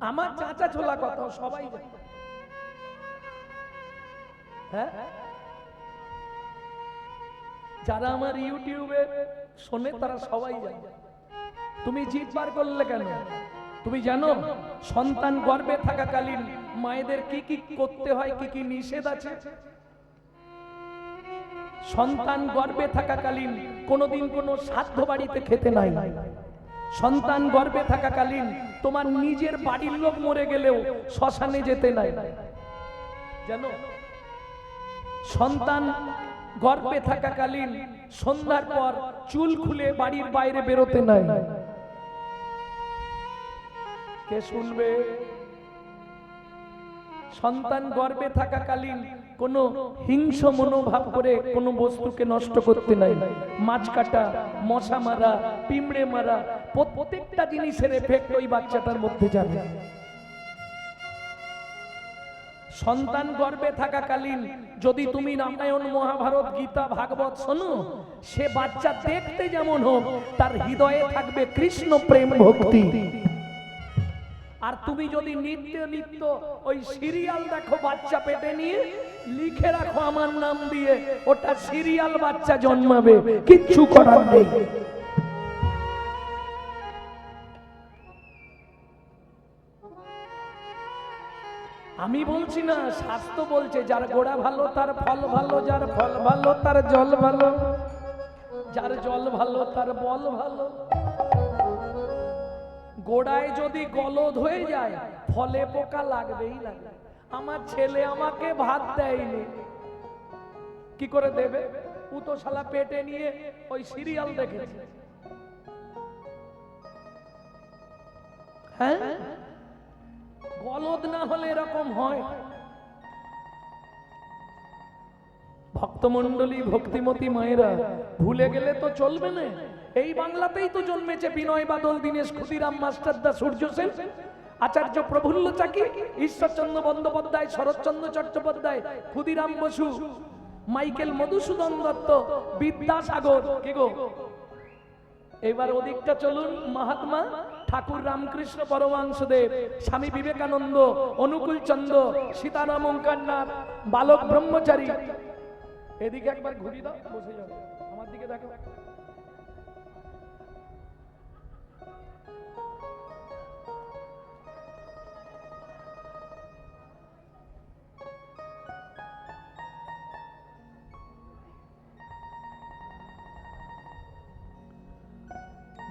আমার চাচা ছোলা কথা সবাই জানে। হ্যাঁ, যারা আমার ইউটিউবে শোনে তারা সবাই জানে। তুমি জিদ বার করলে কেন? তুমি জানো সন্তান গর্ভে থাকাকালীন মায়েদের কি কি করতে হয়, কি কি নিষেধ আছে? সন্তান গর্ভে থাকাকালীন কোনোদিন কোনো সাধ্য বাড়িতে খেতে নাই। সন্তান গর্ভে থাকাকালীন তোমার নিজের বাড়ির লোক মরে গেলেও শ্মশানে যেতে নাই। জানো সন্তান গর্ভে থাকাকালীন সন্ধ্যার পর চুল খুলে বাড়ির বাইরে বেরোতে নাই। কে শুনবে? সন্তান গর্ভে থাকাকালীন কোনো হিংস্র মনোভাব করে কোনো বস্তুকে নষ্ট করতে নাই। মাছ কাটা, মশা মারা, পিঁমড়ে মারা, প্রত্যেকটা জিনিসের এফেক্ট ওই বাচ্চাটার মধ্যে যাবে। সন্তান গর্ভে থাকাকালীন যদি তুমি রামায়ণ, মহাভারত, গীতা, ভাগবত শোনো, সে বাচ্চা দেখতে যেমন হোক তার হৃদয়ে থাকবে কৃষ্ণ প্রেম ভক্তি। আর তুমি যদি নিত্য নিত্য ওই সিরিয়াল দেখো বাচ্চা পেটে নিয়ে, লিখে রাখো আমার নাম দিয়ে, ওটা সিরিয়াল বাচ্চা জন্মাবে, কিচ্ছু করার নেই। আমি বলছি না, শাস্ত্র বলছে যার গোড়া ভালো তার ফল ভালো, যার ফল ভালো তার জল ভালো, যার জল ভালো তার বল ভালো। গোড়ায় যদি গলদ হয়ে যায় ফলে পোকা লাগবেই লাগবে। আমার ছেলে আমাকে ভাত দেয়নি, কি করে দেবে? ও তো শালা পেটে নিয়ে ওই সিরিয়াল দেখেছে। হ্যাঁ, গলদ না হলে এরকম হয়। ভক্তমণ্ডলী, ভক্তিমতী মায়েরা, ভুলে গেলে তো চলবে না। এই বাংলাতেই তো জন্মেছে বিনয় বাদল, দীনেশ ক্ষুদিরাম, মাস্টারদা, সূর্য সেন, আচার্য প্রফুল্ল চাকি, ঈশ্বরচন্দ্র বন্দ্যোপাধ্যায়, শরৎচন্দ্র চট্টোপাধ্যায়, ক্ষুদিরাম বসু, মাইকেল মধুসূদন দত্ত, বিদ্যাসাগর। কি গো, এবার ওদিকটা চলুন। মহাত্মা ঠাকুর রামকৃষ্ণ পরমহংসদেব, স্বামী বিবেকানন্দ, অনুকূল চন্দ্র, সীতারাম ওঙ্কারনাথ, বালক ব্রহ্মচারী। এদিকে একবার ঘুরি দাও, বসে যাবে। আমার দিকে দেখো।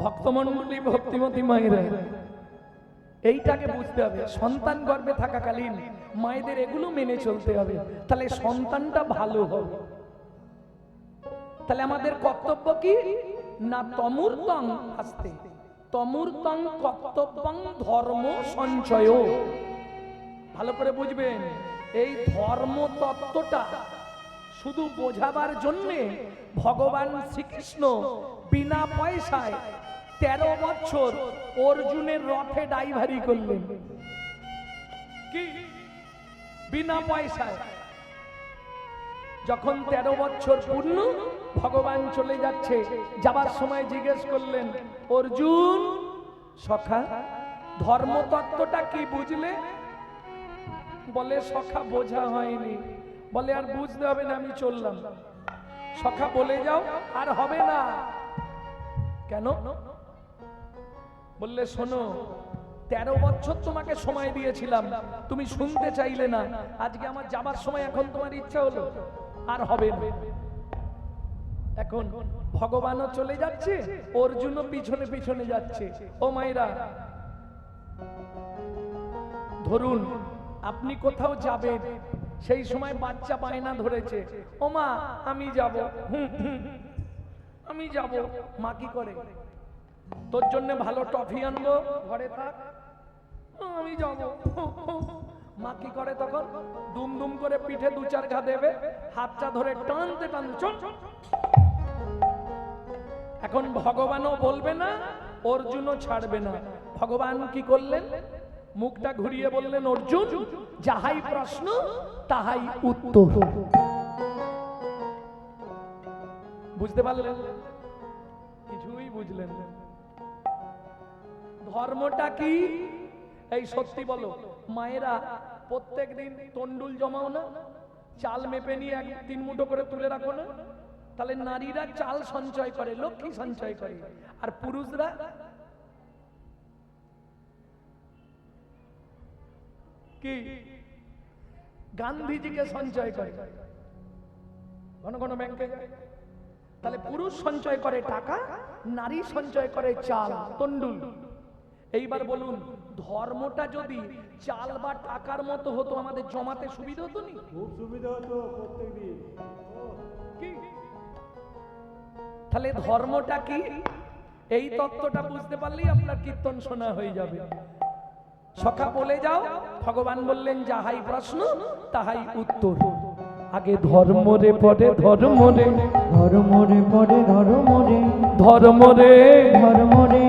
ভক্তমণ্ডলী, ভক্তিমতী মায়েরা, এইটাকে বুঝতে হবে। সন্তান গর্ভে থাকাকালীন মায়েদের এগুলো মেনে চলতে হবে, তাহলে সন্তানটা ভালো হবে। তাহলে আমাদের কর্তব্য কি? না তমূর্তং আস্তে, তমূর্তং কর্তব্যং ধর্ম সঞ্চয়। ভালো করে বুঝবেন, এই ধর্ম তত্ত্বটা শুধু বোঝাবার জন্যে ভগবান শ্রীকৃষ্ণ বিনা পয়সায় 13 বছর অর্জুনের রথে ড্রাইভারি করলেন। কি? বিনা পয়সায়। যখন 13 বছর পূর্ণ, ভগবান চলে যাচ্ছে, যাবার সময় জিজ্ঞেস করলেন, অর্জুন সখা ধর্মতত্ত্বটা কি বুঝলে? বলে সখা বোঝা হয়নি। বলে আর বুঝতে হবে না, আমি চললাম। সখা বলে যাও, আর হবে না। কেন? বললে শোনো, 13 বছর তোমাকে সময় দিয়েছিলাম, তুমি শুনতে চাইলে না। আজকে আমার যাবার সময় এখন তোমার ইচ্ছা হলো, আর হবে না। এখন ভগবানও চলে যাচ্ছে, অর্জুনও পিছনে পিছনে যাচ্ছে। ও মায়েরা, ধরুন আপনি কোথাও যাবেন, সেই সময় বাচ্চা বায়না ধরেছে, ও মা আমি যাব, আমি যাব। মা কি করে? তোর জন্য ভালো টফি আনবো, ঘরে থাক, আমি যাব। মা কি করে তখন? দুম দুম করে পিঠে 2-4 ঘা দেবে, হাতটা ধরে টানতে টানতে চল। এখন ভগবানও বলবে না, অর্জুনও ছাড়বে না। ভগবান কি করলেন? মুখটা ঘুরিয়ে বললেন, অর্জুন যাহাই প্রশ্ন তাহাই উত্তর। বুঝতে পারলেন? কিছুই বুঝলেন। ধর্মটা কি? এই সত্যি বলো, মায়েরা প্রত্যেক দিন তন্ডুল জমাও না, চাল মেপে নিয়ে 3 মুঠো করে তুলে রাখো না? তাহলে নারীরা চাল সঞ্চয় করে, লক্ষ্মী সঞ্চয় করে, আর পুরুষরা কি গান্ধীজিকে সঞ্চয় করে, ঘন ঘন ব্যাংকে যায়। তাহলে পুরুষ সঞ্চয় করে টাকা, নারী সঞ্চয় করে চাল, তন্ডুল। এইবার বলুন, ধর্মটা যদি চাল বা টাকার মতো হতো, আমাদের জমাতে সুবিধা হতো নি? খুব সুবিধা হতো প্রত্যেকদিন। কি তাহলে ধর্মটা কি? এই তত্ত্বটা বুঝতে পারলেই আপনার কীর্তন শোনা হয়ে যাবে। সখা বলে যাও, ভগবান বললেন যাহাই প্রশ্ন তাহাই উত্তর। আগে ধর্ম রে পড়ে ধর্ম রে, ধর্ম রে পড়ে ধর্ম রে, ধর্ম রে ধর্ম রে,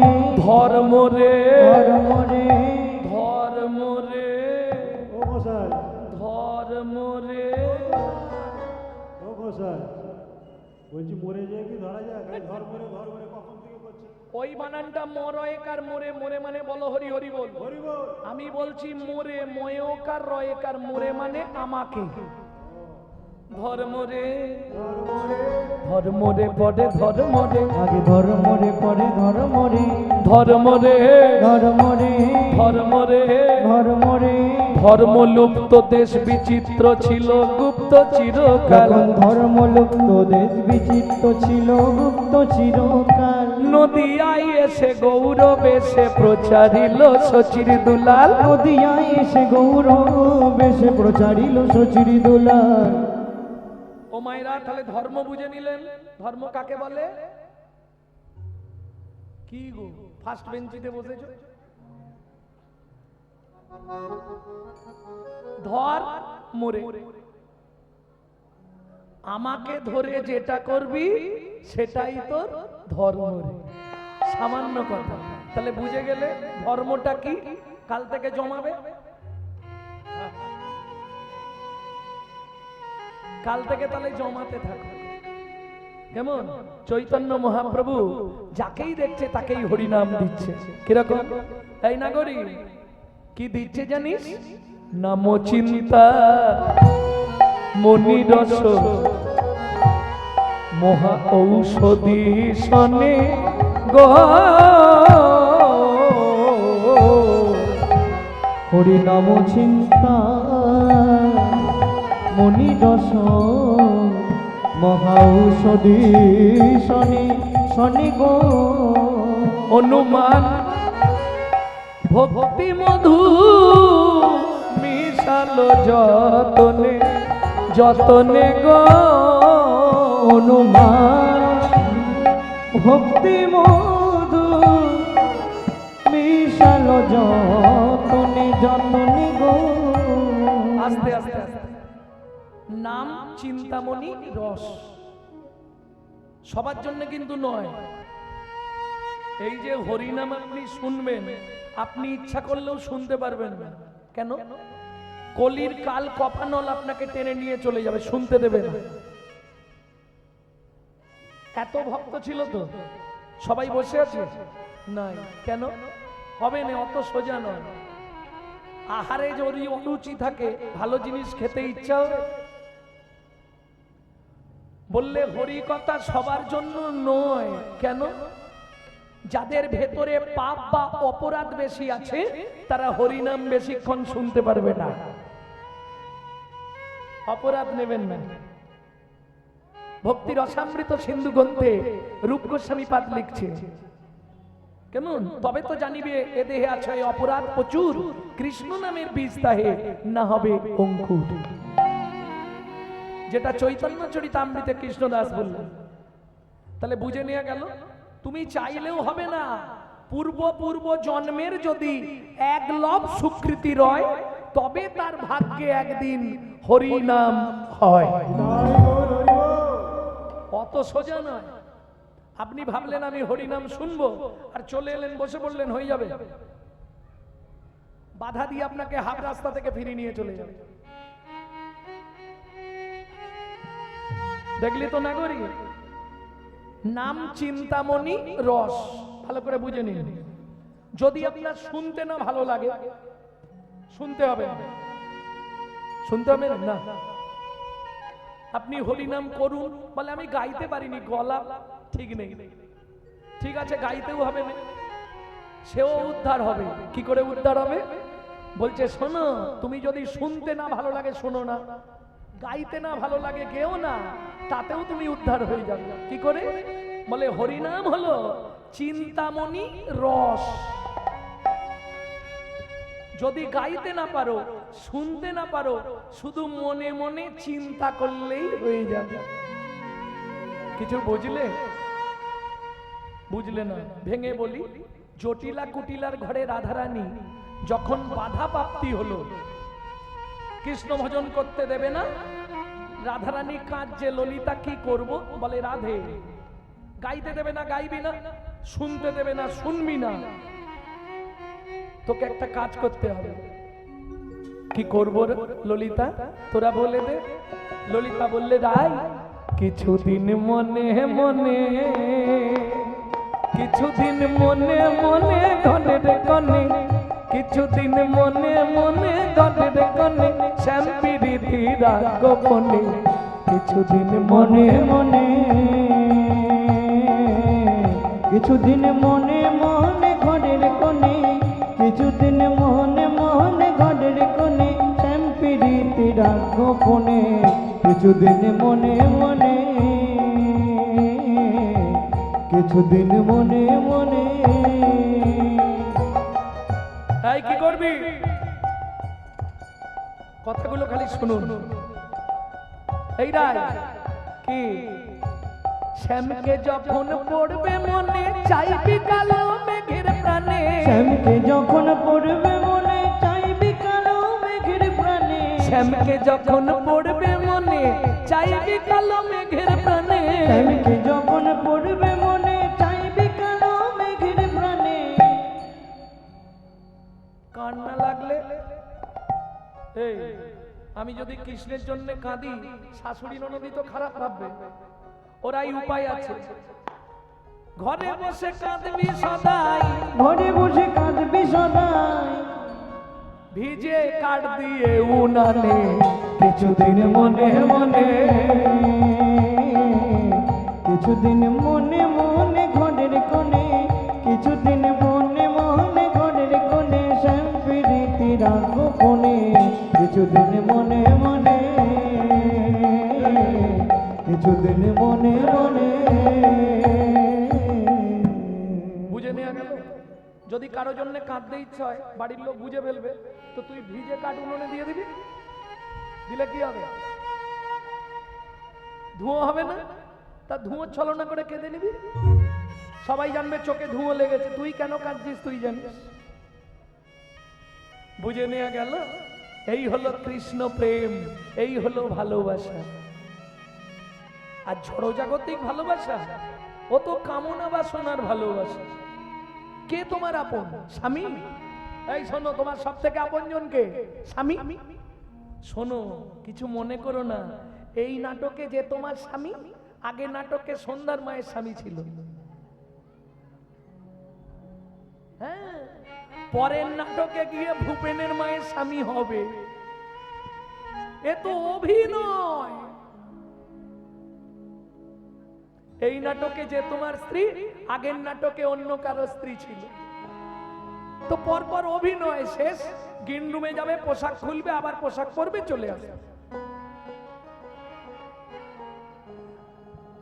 ধর্ম রে, ধর্ম রে, ধর্ম রে, ও মশাই, ধর্ম রে। ও মশাই, বলছি মরে যায় কি ধরা যায়? ধর্ম রে ধর্ম রে কখন থেকে করছে? ওই বানানটা মরয়কার মোরে, মোরে মানে বলো হরি হরি বল। হরি বল। আমি বলছি মোরে, ময়কার রয়কার মোরে মানে আমাকে। ধর্ম রে, ধর্ম রে, ধর্ম রে পড়ে ধর্ম রে, আগে ধর্ম রে পড়ে ধর্ম রে, ধর্ম রে, ধর্ম রে, ধর্ম রে। ধর্ম রে। ধর্ম লুপ্ত দেশ বিচিত্র ছিল গুপ্ত চিরকাল, যখন ধর্ম লুপ্ত দেশ বিচিত্র ছিল গুপ্ত চিরকাল, নদিয়ায় এসে গৌরব এসে প্রচারিল শচির দুলাল। নদিয়ায় এসে গৌরব এসে প্রচারিল শচির দুলাল। ও মায়েরা, তাহলে ধর্ম বুঝে নিলেন? ধর্ম কাকে বলে? কি গো ফার্স্ট বেঞ্চিতে বসেছ? ধর মোরে, আমাকে ধরে যেটা করবি সেটাই তোর ধর্ম রে। সামান্য কথা, তাহলে বুঝে গেলে ধর্মটা কি। কাল থেকে জমাবে, কাল থেকে তাহলে জমাতে থাকো। কেমন? চৈতন্য মহাপ্রভু যাকেই দেখছে তাকেই হরিনাম দিচ্ছে। কিরকম? তাই না করি? কি দিচ্ছে জানিস? নাম চিন্তা মনি রস মহা ঔষধি সনে গো, হরি নাম চিন্তা মনি রস মহাঔষধি শনি শনি গো, অনুমান ভক্তি মধু মিশালো যতনে যতনে গো, অনুমান ভক্তি মধু মিশালো যতনে যতনে গো। আস্তে আস্তে আস্তে। নাম চিন্তামণি রস সবার জন্য কিন্তু নয়। এই যে হরিনাম আপনি শুনবেন, আপনি ইচ্ছা করলেও শুনতে পারবেন না। কেন? কলির কাল কপানল আপনাকে টেনে নিয়ে চলে যাবে, শুনতে দেবে না। এত ভক্ত ছিল তো, সবাই বসে আছে নাই। কেন হবে না? অত সোজা নয়। আহারে যদি অরুচি থাকে, ভালো জিনিস খেতে ইচ্ছা হবে? বললে হরি কথা সবার জন্য নয়। কেন? যাদের ভেতরে পাপ বা অপরাধ বেশি আছে তারা হরিনাম বেশিক্ষণ শুনতে পারবে না। অপরাধ নেবেন না। ভক্তি রসামৃত সিন্ধু গ্রন্থে রূপ গোস্বামী পাদ লিখছে কেমন? তবে তো জানিবে এ দেহে আছে অপরাধ প্রচুর, কৃষ্ণ নামের বীজ তাহে না হবে অঙ্কুর। যেটা চৈতন্য চরিতামৃতে কৃষ্ণদাস বললেন। তাহলে বুঝে নেওয়া গেল, তুমি চাইলেও হবে না। পূর্ব পূর্ব জন্মের যদি এক লব স্বীকৃতি রয়, তবে তার ভাগ্যে একদিন হরি নাম হয়। অত সোজা নয়। আপনি ভাবলেন আমি হরিনাম শুনবো আর চলে এলেন, বসে পড়লেন, হয়ে যাবে? বাধা দিয়ে আপনাকে হাফ রাস্তা থেকে ফিরিয়ে নিয়ে চলে যাবে। দেখলি তো নাগরিক? নাম চিন্তামণি রস, ভালো করে বুঝে নিন। যদি আপনার শুনতে না ভালো লাগে, শুনতে হবে না, শুনতে হবে না। আপনি হরিনাম করুন, বলে আমি গাইতে পারিনি, গলা ঠিক নেই, ঠিক আছে গাইতেও হবে না, সেও উদ্ধার হবে। কি করে উদ্ধার হবে? বলছে শোনো, তুমি যদি শুনতে না ভালো লাগে শোনো না, গাইতে না ভালো লাগে গেও না, তাতেও তুমি উদ্ধার হয়ে যাবে। কি করে? বলে হরিনাম হলো চিন্তামণি রস। যদি গাইতে না পারো, শুনতে না পারো, শুধু মনে মনে চিন্তা করলেই হয়ে যাবে। কিছু বুঝলে? বুঝলে না? ভেঙে বলি, জটিলা কুটিলার ঘরে রাধারানী যখন বাধা প্রাপ্তি হলো, কৃষ্ণ ভজন করতে দেবে না, রাধারানী কাঁদছে, ললিতা কি করব? বলে রাধে, গাইতে দেবে না, গাইবি না, শুনতে দেবে না, শুনবি না, তোকে একটা কাজ করতে হবে। কি করব ললিতা, তোরা বলে দে। ললিতা বললে, রাই কিছুদিন মনে মনে, কিছুদিন মনে মনে ঘরের কনে, কিছুদিন মনে মনে ঘরের কনে, শ্যামপিরিতি রাগ গোপনে, কিছুদিন মনে মনে, কিছুদিন মনে মনে ঘরের কোণে, কিছুদিন মনে মনে ঘরের কোণে, শ্যামপিরিতি রাগ গোপনে, কিছুদিন মনে মনে, কিছুদিন মনে মনে। তাই কি করবি? কথাগুলো খালি শুনুন। এই রায় কি, শ্যামকে যখন পড়বে মনে, চাইবি কালো মেঘের প্রাণে, শ্যামকে যখন পড়বে মনে, চাইবি কালো মেঘের প্রাণে, শ্যামকে যখন পড়বে মনে, চাইবি কালো মেঘের প্রাণে, শ্যামকে যখন পড়বে মনে, চাইবি কালো মেঘের প্রাণে। কান্না লাগলে, এই আমি যদি কৃষ্ণের জন্য কাঁদি, শাশুড়ি ননদি তো খারাপ ভাববে, ওরাই উপায় আছে। ঘরে বসে কাঁদবি সদাই, ঘরে বসে কাঁদবি সদাই, ভিজে কাট দিয়ে উনানে, কিছুদিন মনে মনে, কিছুদিন মনে মনে ঘরের কোণে, কিছুদিন মনে মনে ঘরের কোণে, শ্যামপিরিতি রাগ গোপনে, কিছুদিন মনে মনে, কিছুদিন মনে মনে। বুঝে নেওয়া গেল? যদি কারো জন্য কাঁদতে ইচ্ছা হয়, বাড়ির লোক বুঝে ফেলবে, তো তুই ভিজে কাঠ উনুনে দিয়ে দিবি, দিলে কি হবে? ধুঁয়ো হবে না? তা ধুঁয়ো ছলনা করে কেঁদে নিবি, সবাই জানবে চোখে ধুঁয়ো লেগেছে, তুই কেন কাঁদছিস তুই জানিস। বুঝে নেওয়া গেল? এই হলো কৃষ্ণ প্রেম, এই হলো ভালোবাসা। আর জড়জাগতিক ভালোবাসা, ও তো কামনা বাসনার ভালোবাসা। কে তোমার আপন? স্বামী। এই শোনো, তোমার সব থেকে আপনজন কে? স্বামী। শোনো, কিছু মনে করো না, এই নাটকে যে তোমার স্বামী, আগে নাটকে সন্ধ্যার মায়ের স্বামী ছিল। হ্যাঁ, পরের নাটকে গিয়ে ভূপেনের মায়ের স্বামী হবে। এ তো অভিনয়। এই নাটকে যে তোমার স্ত্রী, আগের নাটকে অন্য কারো স্ত্রী ছিল। তো পরপর অভিনয় শেষ, গ্রিন রুমে যাবে, পোশাক খুলবে, আবার পোশাক পরবে, চলে আসবে।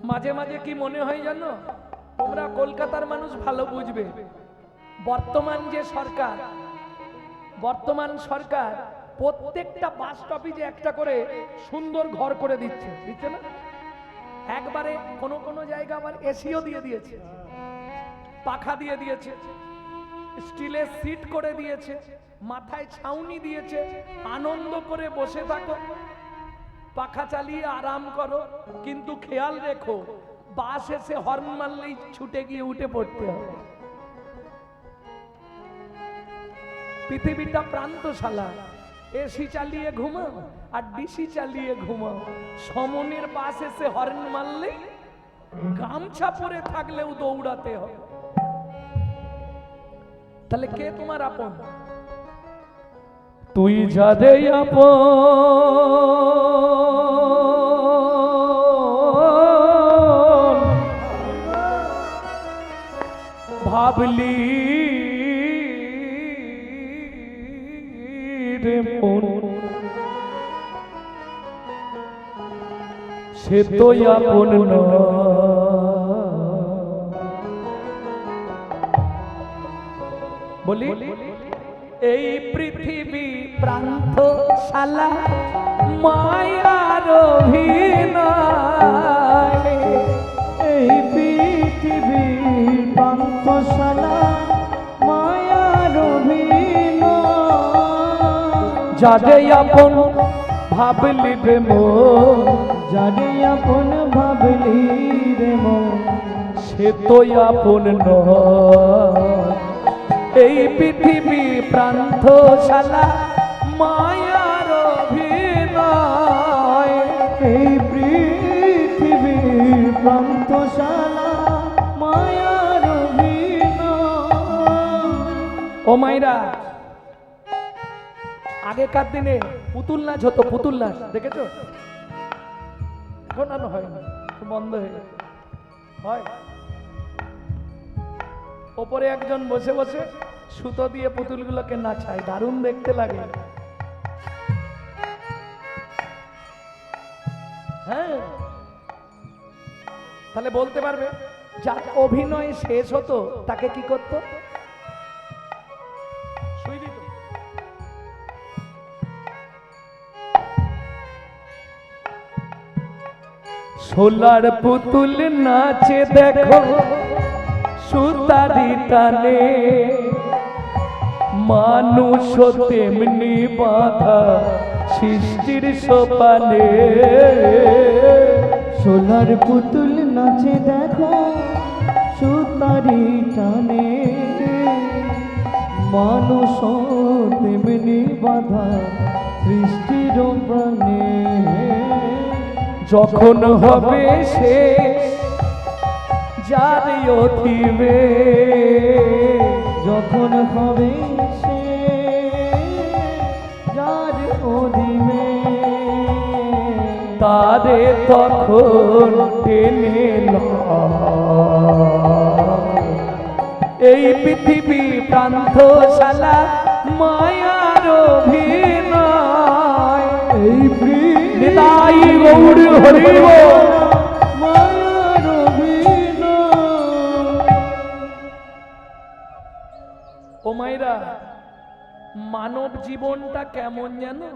মাঝে মাঝে কি মনে হয় জানো, তোমরা কলকাতার মানুষ ভালো বুঝবে, বর্তমান যে সরকার, বর্তমান সরকার প্রত্যেকটা বাস স্টপেজে একটা করে সুন্দর ঘর করে দিচ্ছে, দিচ্ছে না? একবারে কোনো কোনো জায়গা আবার এসিও দিয়ে দিয়েছে, পাখা দিয়ে দিয়েছে, স্টিলের সিট করে দিয়েছে, মাথায় ছাউনি দিয়েছে, আনন্দ করে বসে থাকো, পাখা চালিয়ে আরাম করো। কিন্তু খেয়াল রেখো, বাস এসে হর্ন মারলেই ছুটে গিয়ে উঠে পড়তে হবে। পৃথিবীটা প্রান্তশালা, এসি চালিয়ে ঘুমাও আর ডিসি চালিয়ে ঘুমাও, সমনের বাস এসে হর্ন মারলে গামছা পরে থাকলেও দৌড়াতে হবে। তাহলে কে তোমার আপন? তুই যারে আপন ভাবলি রে মন, সে তো আপন নয়। বলি এই পৃথিবী প্রান্তশালা মায়ার অভিনয়, এই পৃথিবী পান্থশালা মায়ার অভিনয়। যারে আপন ভাবলি রে মন, যারে আপন ভাবলি রে মন, সে তো আপন নয়। এই পৃথিবী প্রান্তশালা মায়ার অভিনয়, এই পৃথিবীর প্রান্তশালা মায়ার অভিনয়। ও মাইরা, আগেকার দিনে পুতুল নাচ হতো, পুতুল নাচ দেখেছো? এখন আর হয় না, বন্ধ হয়ে গেছে। হয় ওপরে একজন বসে বসে সুতো দিয়ে পুতুলগুলোকে নাচায়, দারুণ দেখতে লাগে। হ্যাঁ, তাহলে বলতে পারবে যার অভিনয় শেষ হতো তাকে কি করতো? সুই দিত। সোলার পুতুল নাচে দেখো সুতারি টানে, মানুষ তেমনি বাধা সৃষ্টির সোপানে। সোলার পুতুল নাচে দেখো সুতারি টানে, মানুষ তেমনি বাধা সৃষ্টির প্রাণে। যখন হবে সে যার অথিবে, যখন হবে সে যার অধীনে, তারে তখন টেনে লয়। এই পৃথিবী প্রান্তশালা মায়ার অভিনয়, এই নিতাই গৌর হরি বল। মায়ার অভিনয়। ও মাইরা, মানব জীবনটা কেমন জানো?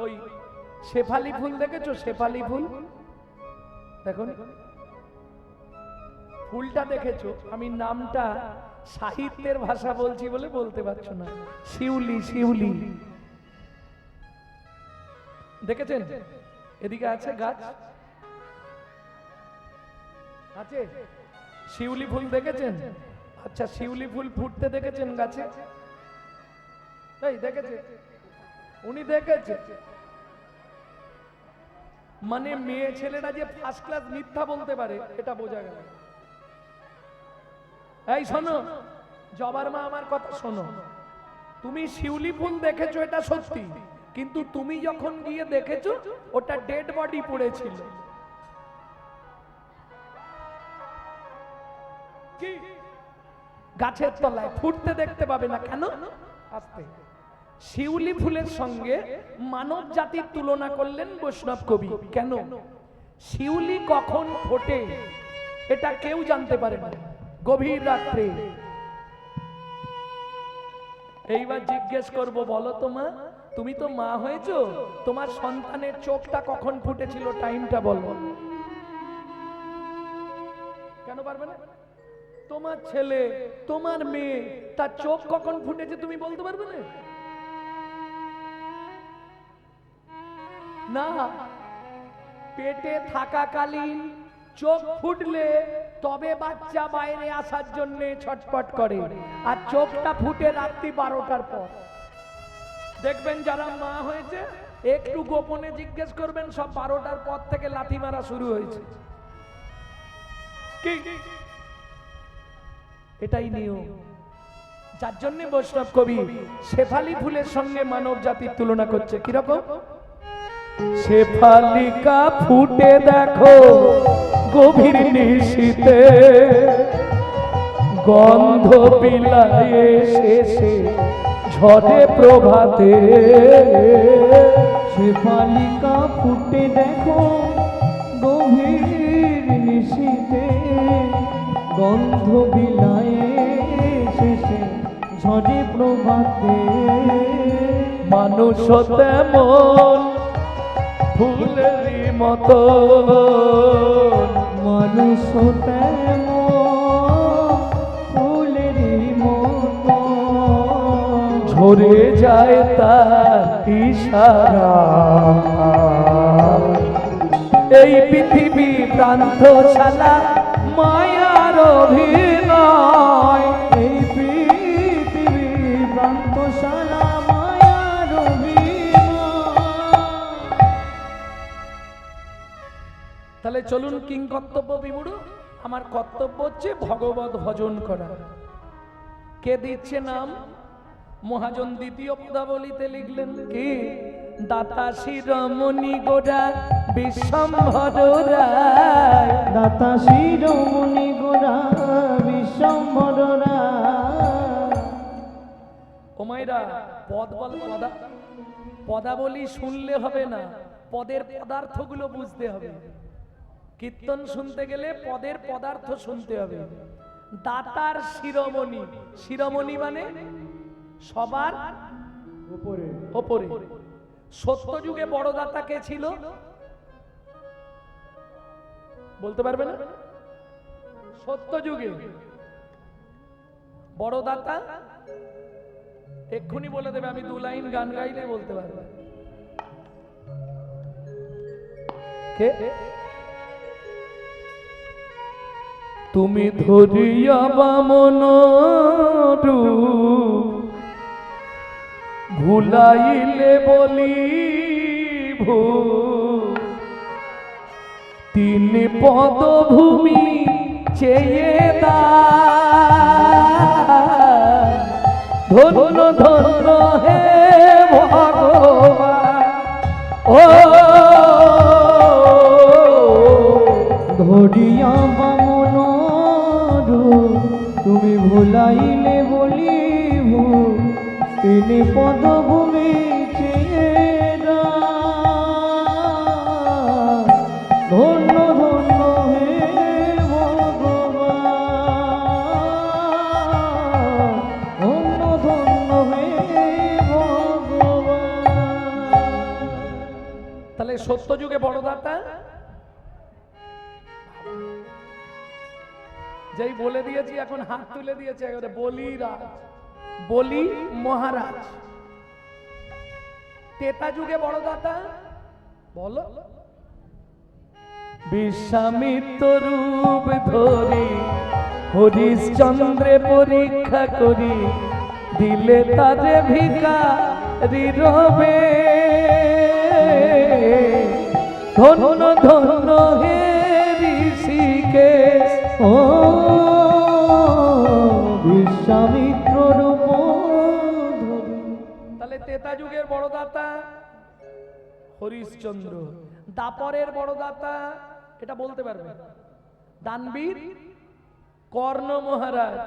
ওই শেফালি ফুল দেখেছো? শেফালি ফুল দেখো, ফুলটা দেখেছো? আমি নামটা সাহিত্যের ভাষা বলছি বলে বলতে পারছো না। শিউলি, শিউলি দেখেছেন? এদিকে আছে গাছ, আছে শিউলি ফুল দেখেছেন? আচ্ছা, শিউলি ফুল ফুটতে দেখেছেন গাছে? এই দেখেছে, উনি দেখেছে। মানে মেয়ে ছেলেরা যে ফার্স্ট ক্লাস মিথ্যা বলতে পারে এটা বোঝা গেল। এই শোনো, জবার মা আমার কথা শোনো। তুমি শিউলি ফুল দেখেছো এটা সত্যি, কিন্তু তুমি যখন গিয়ে দেখেছো ওটা ডেড বডি পড়েছিল। কি গাছের তলায় ফুটতে দেখতে পাবে না কেন? আস্তে। শিউলি ফুলের সঙ্গে মানব জাতির তুলনা করলেন বৈষ্ণব কবি। কেন? শিউলি কখন ফোটে এটা কেউ জানতে পারে না, গভীর রাত্রে। এইবার জিজ্ঞেস করব, বলো তো মা, তুমি তো মা হয়েছো, তোমার সন্তানের চোখটা কখন ফুটেছিল, টাইমটা বলো। কেন পারবে না? তোমার ছেলে, তোমার মেয়ে, তার চোখ কখন ফুটেছে তুমি বলতে পারবে না? না, পেটে থাকাকালীন চোখ ফুটলে তবে বাচ্চা বাইরে আসার জন্য ছটফট করে, আর চোখটা ফুটে রাত্রি 12টার পর। দেখবেন যারা মা হয়েছে একটু গোপনে জিজ্ঞেস করবেন, সব 12টার পর থেকে লাথি মারা শুরু হয়েছে। কি? এটাই নিয়ম। যার জন্য বৈষ্ণব কবি শেফালি ফুলের সঙ্গে মানব জাতির তুলনা করছে কিরকম? শেফালিকা ফুটে দেখো গভীর নিশীতে, গন্ধ বিলায়ে শেষে ঝড়ে প্রভাতে। শেফালিকা ফুটে দেখো গভীর নিশীতে, গন্ধ বিলায়ে শেষে ঝড়ে প্রভাতে। মানুষ তেমন ফুলেরই মতো, মানুষ তেমন ফুলেরই মতো, ঝরে যায় তার ইশারা। এই পৃথিবী প্রান্তশালা মায়ার অভিনয়, এই পৃথিবী প্রান্তশালা মায়ার অভিনয়। তাহলে চলুন কিং কর্তব্য বিমূঢ়। আমার কর্তব্য হচ্ছে ভগবত ভজন করা। কে দিচ্ছে নাম? মহাজন দ্বিতীয় পদাবলিতে লিখলেন কি? দাতা শিরোমণি গোরা বিশ্বম্ভর রায়। দাতা শিরোমণি গোরা বিশ্বম্ভর রায়। ও মায়েরা, পদ বল পদাবলী শুনলে হবে না, পদের পদার্থগুলো বুঝতে হবে। কীর্তন শুনতে গেলে পদের পদার্থ শুনতে হবে। দাতার শিরোমণি, শিরোমণি মানে সবার উপরে ওপরে। সত্য যুগে বড় দাতা কে ছিল বলতে পারবে না? সত্য যুগে বড় দাতা এক্ষুনি বলে দেবে, আমি 2 লাইন গান গাইলে বলতে পারবে কে? তুমি ধরিয়া বামন রূপ ভুলাইলে বলিব, 3 পদভূমি চেয়ে দাও। ধন্য ধন্য হে ভগবান, ও ধরিয়া বামন রূপ তুমি ভুলাইলে বলিব, 3 পদভূমি চেয়ে দাও। ধন্য ধন্য হে ভগবান, ধন্য ধন্য হে ভগবান। তাহলে সত্য যুগে বড় দাতা যেই বলে দিয়েছি, এখন হাত তুলে দিয়েছে একেবারে বলি রাজ, বলি মহারাজ। তেতা যুগে বড় দাতা বলো? বিশ্বামিত্র রূপ ধরি হরিশ্চন্দ্রে পরীক্ষা করি, দিলে তারে ভিখারি রবে। ধন্য ধন্য হে ঋষিকেশ, ও বিশ্বামিত্র রূপ ধরি। তাহলে তেতা যুগের বড় দাতা হরিশ্চন্দ্র। দাপরের বড় দাতা এটা বলতে পারবে? দানবীর কর্ণ মহারাজ।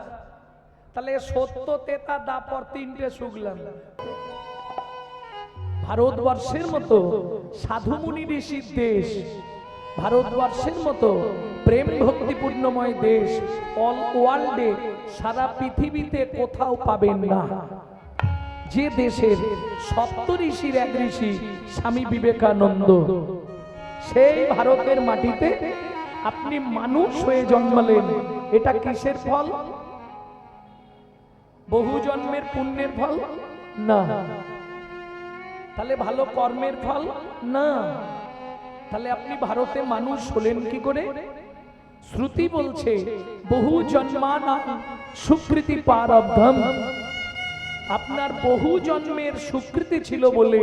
তাহলে সত্য, তেতা, দাপর 3টে শুগলাম। ভারতবর্ষের মতো সাধু মুনি ঋষির দেশ, ভারতবর্ষের মতো প্রেম ভক্তিপূর্ণময় দেশ অল ওয়ার্ল্ডে, সারা পৃথিবীতে কোথাও পাবেন না। যে দেশের সপ্ত ঋষির এক ঋষি স্বামী বিবেকানন্দ, সেই ভারতের মাটিতে আপনি মানুষ হয়ে জন্মালেন। এটা কিসের ফল? বহু জন্মের পুণ্যের ফল না। তাহলে ভালো কর্মের ফল না। তাহলে আপনি ভারতে মানুষ হলেন কি করে? শ্রুতি বলছে বহু জন্মানাং সুকৃতি প্রারব্ধম। আপনার বহু জন্মের সুকৃতি ছিল বলে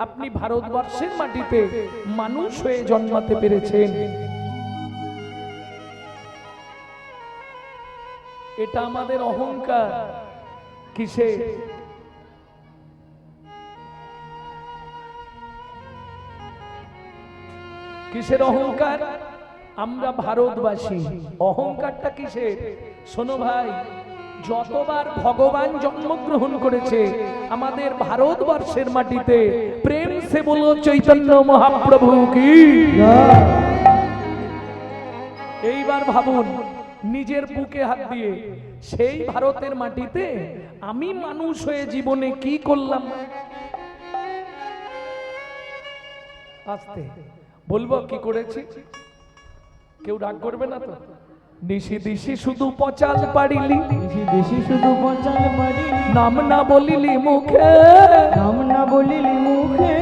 আপনি ভারতবর্ষের মাটিতে মানুষ হয়ে জন্মাতে পেরেছেন। এটা আমাদের অহংকার। কিসে? কিসের অহংকার? আমরা ভারতবাসী, অহংকারটা কিসের? শোনো ভাই, যতবার ভগবান জন্মগ্রহণ করেছে আমাদের ভারতবর্ষের মাটিতে, প্রেম সে বলো চৈতন্য মহাপ্রভু কি। এইবার ভাবুন, নিজের বুকে হাত দিয়ে সেই ভারতের মাটিতে আমি মানুষ হয়ে জীবনে কি করলাম? আস্তে বলবো কি করেছি, কেউ রাগ করবে না তো? নিশি দিশি শুধু পচাল পারিলি, দেশি শুধু পচাল পারি, নাম না বলিলি মুখে, নাম না বলিলি মুখে,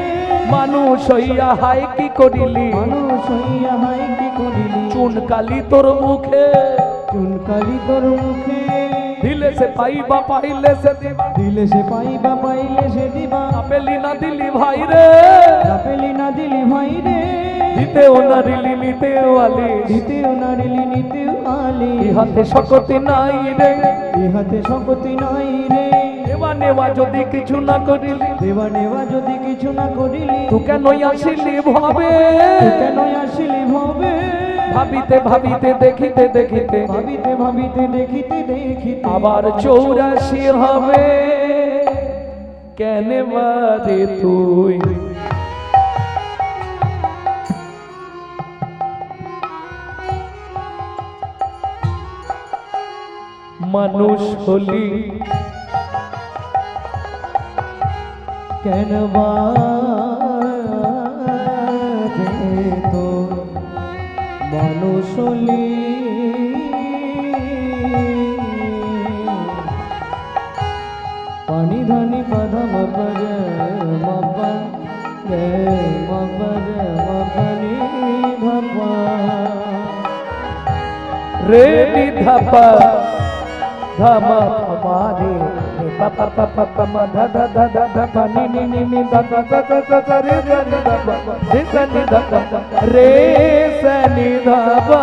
মানুষ হইয়া হায় কি করিলি, মানুষ হইয়া হাই কি করিলি, চুনকালি তোর মুখে, চুনকালি তোর মুখে, দিলে সে পাইবা পাইলে সে দিবা, দিলে সে পাইবা পাইলে সে দিবা, আপেলি না দিলি ভাই রে, পেলি না দিলি ভাই রে, দিতেও না দিলি নিতেও আলি, দিতেও নারিলি নিতেও আলি, ইহাতে শকতি নাই রে, ইহাতে শক্তি নাই রে, দেওয়া নেওয়া যদি কিছু না করিলি, দেওয়া নেওয়া যদি কিছু না করিলি, তু কেন আসিলি ভাবে, তুই কেন আসিলি ভবে, ভাবিতে ভাবিতে দেখিতে দেখিতে ভাবিতে ভাবিতে দেখিতে দেখিতে, আবার 84 হবে, কেন বারে তুই মানুষ হলি, কেন বাজে তো মানুষ হলি, পানি ধানি পাধা মপর মপা রে মপর মপনি ধপা, রে নি ধাপা ধামা আমারে পাপা পাপা পামা ধা ধা ধা ধা ধা পা নি নি নি নি ধা ধা ধা ধা ধা ধা রে রে নি ধা পা রে সা নি ধা পা রে সা নি ধা পা,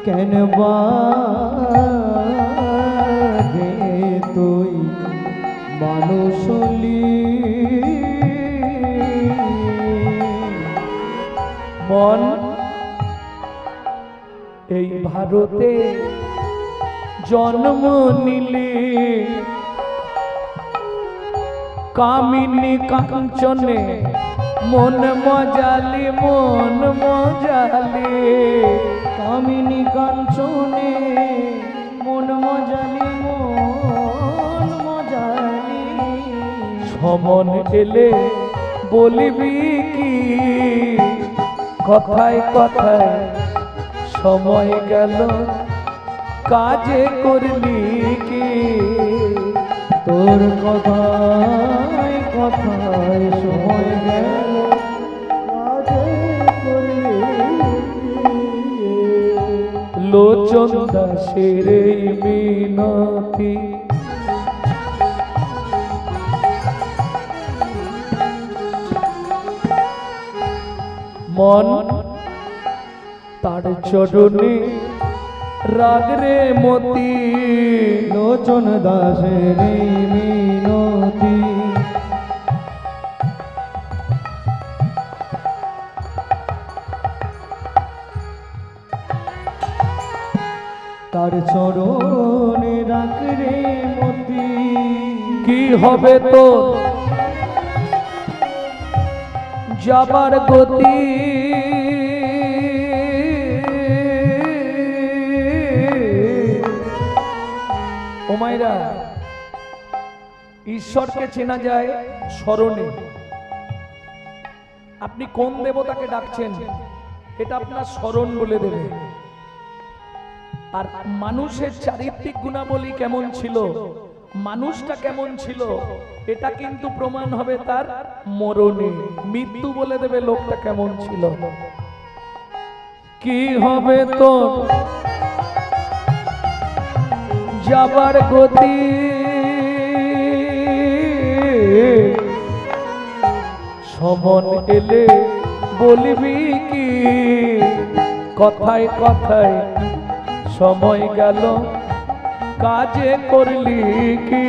কেন বাজে তুই মানুষ হলি, মন এই ভারতে জন্ম নিলি, কামিনী কাঞ্চনে মন মজালি, মন মজালি, কামিনী কাঞ্চনে মন মজালি, মন মজালি, সমন এলে বলিবি কি, কথায় কথায় সময় গেল কাজে করলি কি, তোর কথায় কথায় সময় গেল কাজে করলি কি। লোচন দাসের এই মিনতি, মন তার চরণে রাগরে মতি, লোচন দাসের এই মিনতি, তার চরণে রাখরে মতি, কি হবে তো যাবার গতি, ও মাইরা, ঈশ্বরকে চেনা যায় স্মরণে। আপনি কোন দেবতাকে ডাকছেন এটা আপনার স্মরণ বলে দেবে। আর মানুষের চারিত্রিক গুণাবলী কেমন ছিল, মানুষটা কেমন ছিল, এটা কিন্তু প্রমাণ হবে তার মরণে। মৃত্যু বলে দেবে লোকটা কেমন ছিল। কি হবে তো যাবার গতি, সমন এলে বলবি কি, কথায় কথায় সময় গেল কাজে করলি কি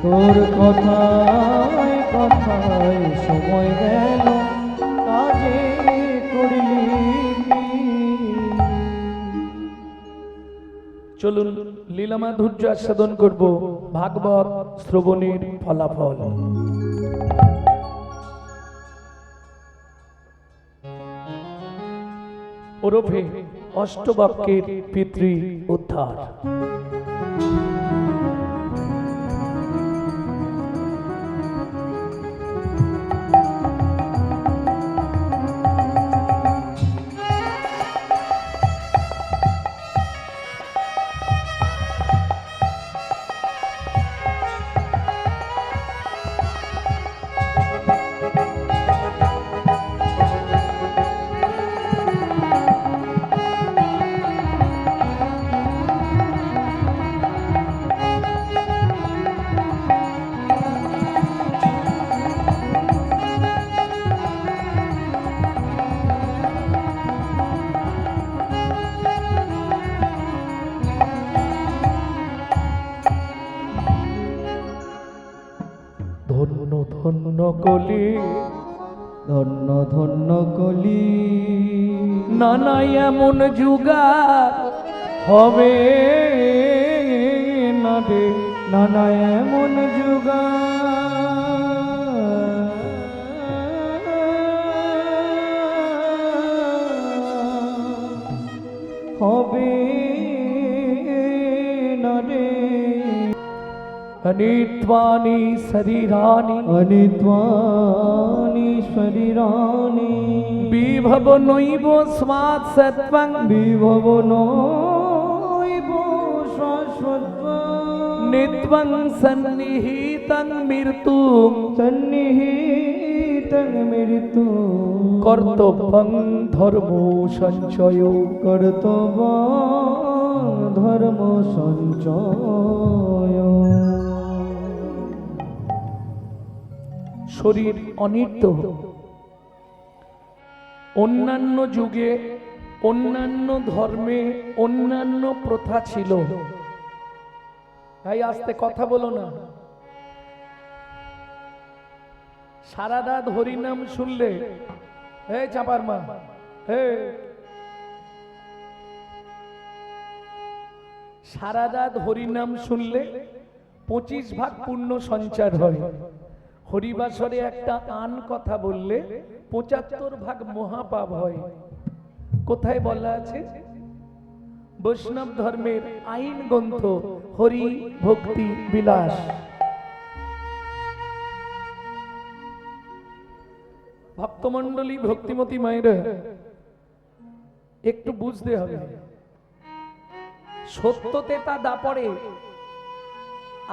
তোর কথায় কথায় সময় গেল কাজে করলি কি? চলুন লীলা মাধুর্য আস্বাদন করব ভাগবত শ্রবণের ফলাফল। ওরফে অষ্টবাক্যের পিতৃ উদ্ধার। ধন্য ধন্য কলি ধন্য ধন্য কলি নানা এমন যুগা হবে না রে। নানা এমন যুগা হবে না রে। अनित्वानि शरीराणि अनित्वानि शरीराणि विभव नैव स्वात् सत्वं विभव नैव शाश्वतं नित्वं सन्निहितं मृत्युं सन्निहितं मृत्युं कर्तव्यं धर्मो सञ्चयो कर्तव्यं धर्म सञ्चय। শরীর অনিত্য। অন্যান্য যুগে অন্যান্য ধর্মে অন্যান্য প্রথা ছিল। তাই আস্তে কথা বলো না। সারা রাত হরিনাম শুনলে এই চাপার মা সারা রাত হরিনাম শুনলে 25 ভাগ পুণ্য সঞ্চার হয়। হরিবাসরে একটা আন কথা বললে 75 ভাগ মহাপাপ হয়। কোথায় বলা আছে? বৈষ্ণব ধর্মের আইন গ্রন্থ হরি ভক্তি বিলাস। ভক্তমণ্ডলী ভক্তিমতী মায়েরা একটু বুঝতে হবে, সত্যতে তা দাপরে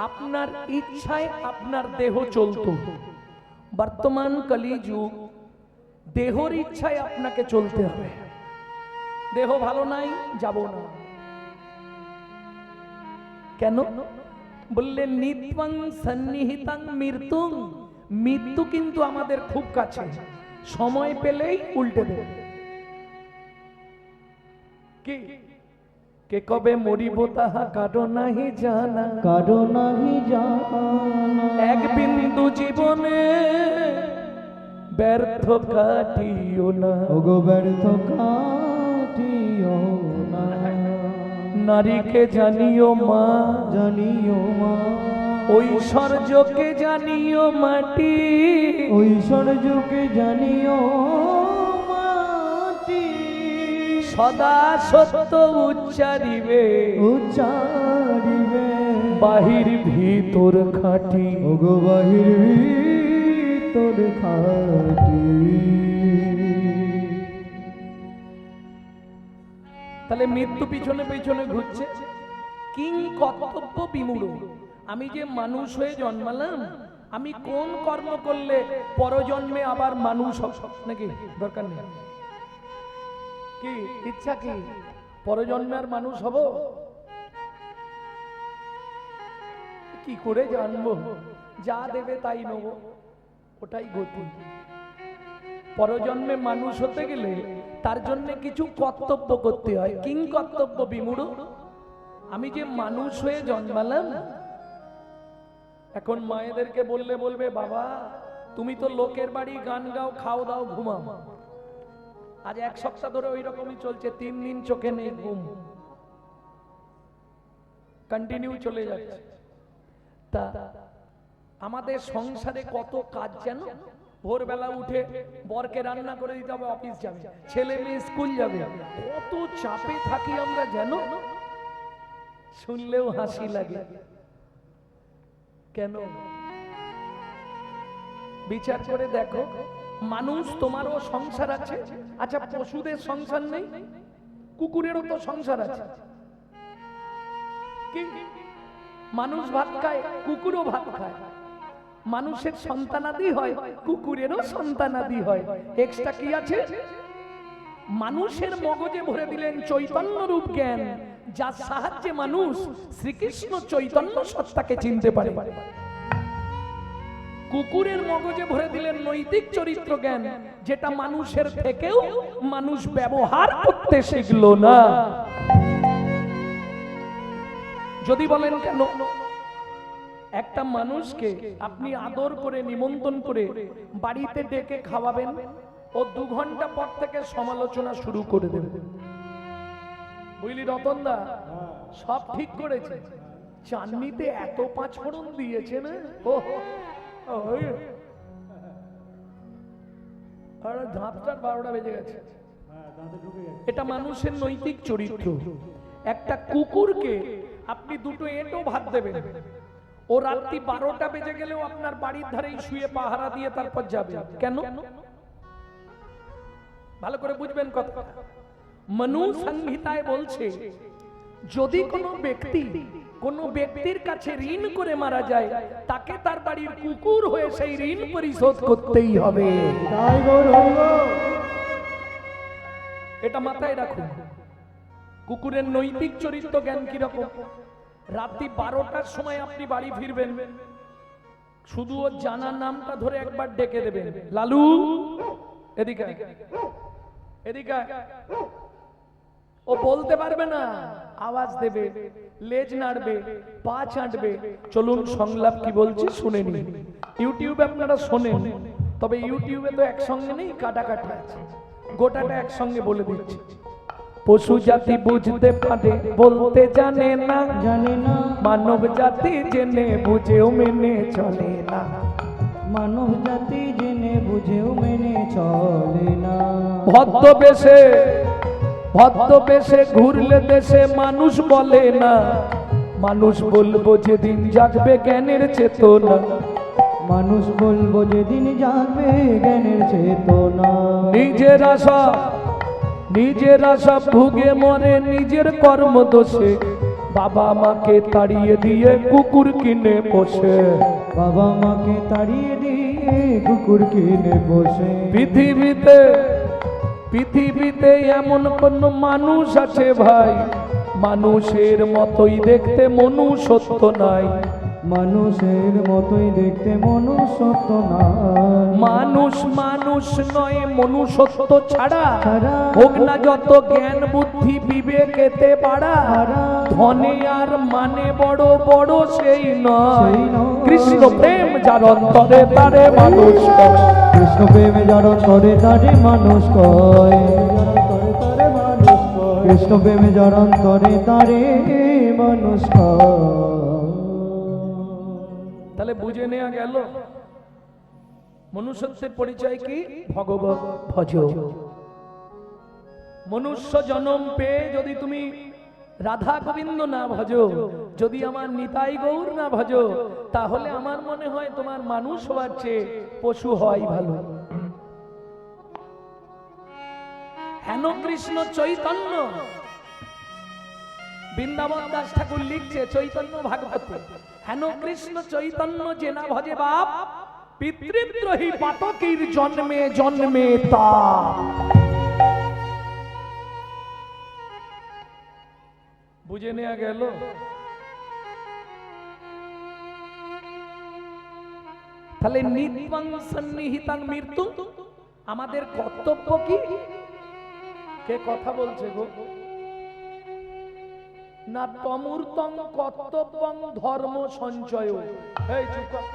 আপনার ইচ্ছায় আপনার দেহ চলতো। বর্তমান কলিযুগ দেহর ইচ্ছায় আপনাকে চলতে হবে। দেহ ভালো নাই, যাব না। কেন বললেন? নিত্যং সন্নিহিতং মৃত্যুং। মৃত্যু কিন্তু আমাদের খুব কাছে, সময় পেলেই উল্টে দেবে। কি কে কবে মরিব তাহা কারো নাহি জানা, কারো নাহি জানা। এক বিন্দু জীবনে ব্যর্থ কাটিও না, ওগো ব্যর্থ কাটিও না। নারীকে জানিও মা, জানিও মা। ঐশ্বর্যকে জানিও মাটি, ঐশ্বর্যকে জানিও মাটি। সদা সত্য উচ্চারিবে, উচ্চারিবে বাহির ভিতর খাঁটি। ওগো বাহির ভিতর খাটি। তাহলে মৃত্যু পিছনে পিছনে ঘুরছে। কিং কর্তব্য বিমূঢ়। আমি যে মানুষ হয়ে জন্মালাম, আমি কোন কর্ম করলে পরজন্মে আবার মানুষ হব? নাকি দরকার নেই? কি ইচ্ছা কি পরজন্মে আর মানুষ হব? কি করে জানবো? যা দেবে তাই নেব, ওটাই গতি। পরজন্মে মানুষ হতে গেলে তার জন্য কিছু কর্তব্য করতে হয়। কিং কর্তব্য বিমূঢ়। আমি যে মানুষ হয়ে জন্মালাম, এখন মায়েদেরকে বললে বলবে বাবা তুমি তো লোকের বাড়ি গান গাও, খাও দাও, ঘুমাও। আজ এক সপ্তাহ ধরে ওই রকমই চলছে, 3 দিন চোখে নেই ঘুম, কন্টিনিউ চলে যাচ্ছে। তা আমাদের সংসারে কত কাজ জানো? ভোরবেলা উঠে বরকে রান্না করে দিতে হবে, অফিস যাবে, ছেলে মেয়ে স্কুল যাবে, কত চাপে থাকি আমরা জানো? শুনলেও হাসি লাগে। কেন? বিচার করে দেখো, মানুষ, তোমারও সংসার আছে। আচ্ছা পশুদের সংসার নেই? কুকুরেরও তো সংসার আছে। কি মানুষ ভাত খায়, কুকুরও ভাত খায়। মানুষের সন্তানাদি হয়, কুকুরেরও সন্তানাদি হয়। এক্সট্রা কি আছে? মানুষের মগজে ভরে দিলেন চৈতন্য রূপ জ্ঞান, যার সাহায্যে মানুষ শ্রীকৃষ্ণ চৈতন্য সত্তাকে চিনতে পারে। কুকুরের মগজে ভরে দিলেন নৈতিক চরিত্র জ্ঞান, যেটা মানুষের থেকেও মানুষ ব্যবহার করতে শিখলো না। যদি বলেন কেন? একটা মানুষকে আপনি আদর করে নিমন্ত্রণ করে বাড়িতে ডেকে খাওয়াবেন, ও 2 ঘন্টা পর থেকে সমালোচনা শুরু করে দেবে। বুঝলি রতন দা, সব ঠিক করেছে, চাটনিতে এত 5 ফোড়ন দিয়েছে না, ও আর ধাপটার 12টা বেজে গেছে। এটা মানুষের নৈতিক চরিত্র। একটা কুকুরকে আপনি 2টো এঁটো ভাত দেবেন, ও রাত্রি 12টা বেজে গেলেও আপনার বাড়ির ধারেই শুয়ে পাহারা দিয়ে তারপর যাবে। কেন? ভালো করে বুঝবেন কথা। মনু সংহিতায় বলছে, যদি কোনো ব্যক্তির কাছে ঋণ করে মারা যায়, তাকে তার বাড়ির কুকুর হয়ে সেই ঋণ পরিশোধ করতেই হবে। এটা মাথায় রাখুন। কুকুরের নৈতিক চরিত্র জ্ঞান কিরকম? রাত্রি 12টার সময় আপনি বাড়ি ফিরবেন, শুধু ওর জানা নামটা ধরে একবার ডেকে দেবেন, লালু এদিকে এদিকে। ও বলতে পারবে না, আওয়াজ দেবে, লেজ নাড়বে, পা চাটবে। চলুন সংলাপ কি বলছি শুনে নিন। ইউটিউবে আপনারা শোনেন, তবে ইউটিউবে তো একসঙ্গে নেই, কাটাকাটি আছে, গোটাটা একসঙ্গে বলে দিচ্ছি। পশু জাতি বুঝতে পারে, বলতে জানে না, মানব জাতি জেনে বুঝেও মেনে চলে না। মানব জাতি জেনে বুঝেও মেনে চলে না। ভদ্রবেশে ঘুরলে দেশে মানুষ বলে না, মানুষ বলবো যেদিন জাগবে জ্ঞানের চেতনা। মানুষ বলবো যেদিন জাগবে জ্ঞানের চেতনা। নিজের আশা ভুগে মরে নিজের কর্ম দোষে, বাবা মাকে তাড়িয়ে দিয়ে কুকুর কিনে বসে। বাবা মাকে তাড়িয়ে দিয়ে কুকুর কিনে বসে। পৃথিবীতে এমন কোন মানুষ আছে ভাই, মানুষের মতোই দেখতে মনুষ্যত্ব নাই। মানুষের মতোই দেখতে মনুষ্যত্ব না। মানুষ নয়, মনুষ্যত্ব ছাড়া হোক না যত জ্ঞান বুদ্ধি বিবেকেতে বাড়া। ধনে আর মানে বড় বড় সেই নয়, কৃষ্ণ প্রেম যার অন্তরে তারে মানুষ কয়। কৃষ্ণ প্রেমে যার অন্তরে তারে মানুষ কয়। কৃষ্ণ প্রেমে যার অন্তরে তারে মানুষ কয়। তাহলে বুঝে নেওয়া গেল মনুষ্যত্বের পরিচয় কি? ভগবত ভজ। মনুষ্য জন্ম পেয়ে যদি তুমি রাধা গোবিন্দ না ভজো, যদি আমার নিতাই গৌর না ভজো, তাহলে আমার মনে হয় তোমার মানুষ হওয়ার চেয়ে পশু হওয়াই ভালো। হেন কৃষ্ণ চৈতন্য, বৃন্দাবন দাস ঠাকুর লিখছে চৈতন্য ভাগবতে, হেন কৃষ্ণ চৈতন্য যে না ভজে বাপ, পিতৃদ্রোহী পাতকীর জন্মে জন্মে তা। বুঝে নেওয়া গেল? তাহলে নিত্যং সন্নিহিতাং মৃত্যু, আমাদের কর্তব্য কি? কে কথা বলছে গো? না তমূর্তং কর্তব্যং ধর্ম সঞ্চয়। এই চুপ কর।